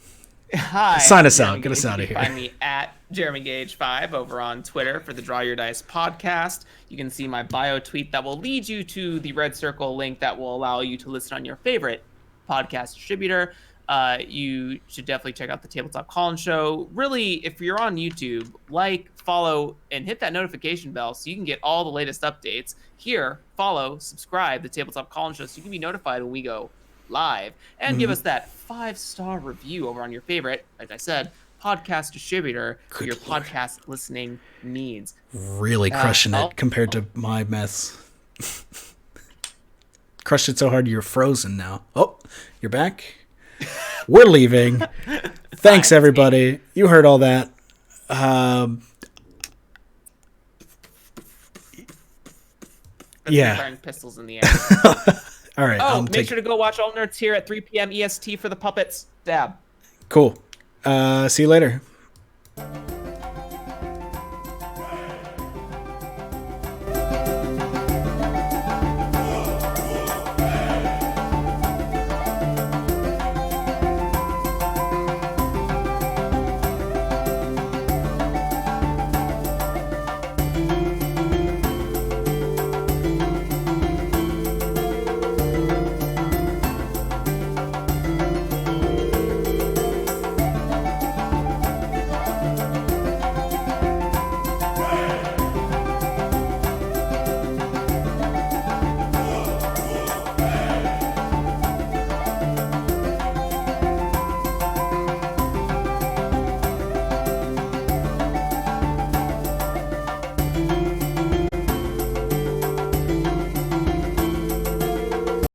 S2: Hi.
S1: Sign us
S2: Jeremy
S1: out. Get us
S2: Gage.
S1: out of
S2: You
S1: here.
S2: can find me at Jeremy Gage 5 over on Twitter for the Draw Your Dice podcast. You can see my bio tweet that will lead you to the red circle link that will allow you to listen on your favorite podcast distributor. You should definitely check out the Tabletop Call-In Show. Really, if you're on YouTube, like, follow, and hit that notification bell so you can get all the latest updates. Here, follow, subscribe to Tabletop Call-In Show so you can be notified when we go live. And give us that 5-star review over on your favorite, like I said, podcast distributor for your podcast listening needs.
S1: Really crushing it compared to my mess. Crushed it so hard you're frozen now. Oh, you're back? We're leaving. Thanks, everybody. You heard all that. Yeah.
S2: Firing pistols in the air.
S1: All right.
S2: Oh, make sure to go watch All Nerds here at 3 p.m. EST for the puppets. Dab.
S1: Cool. See you later.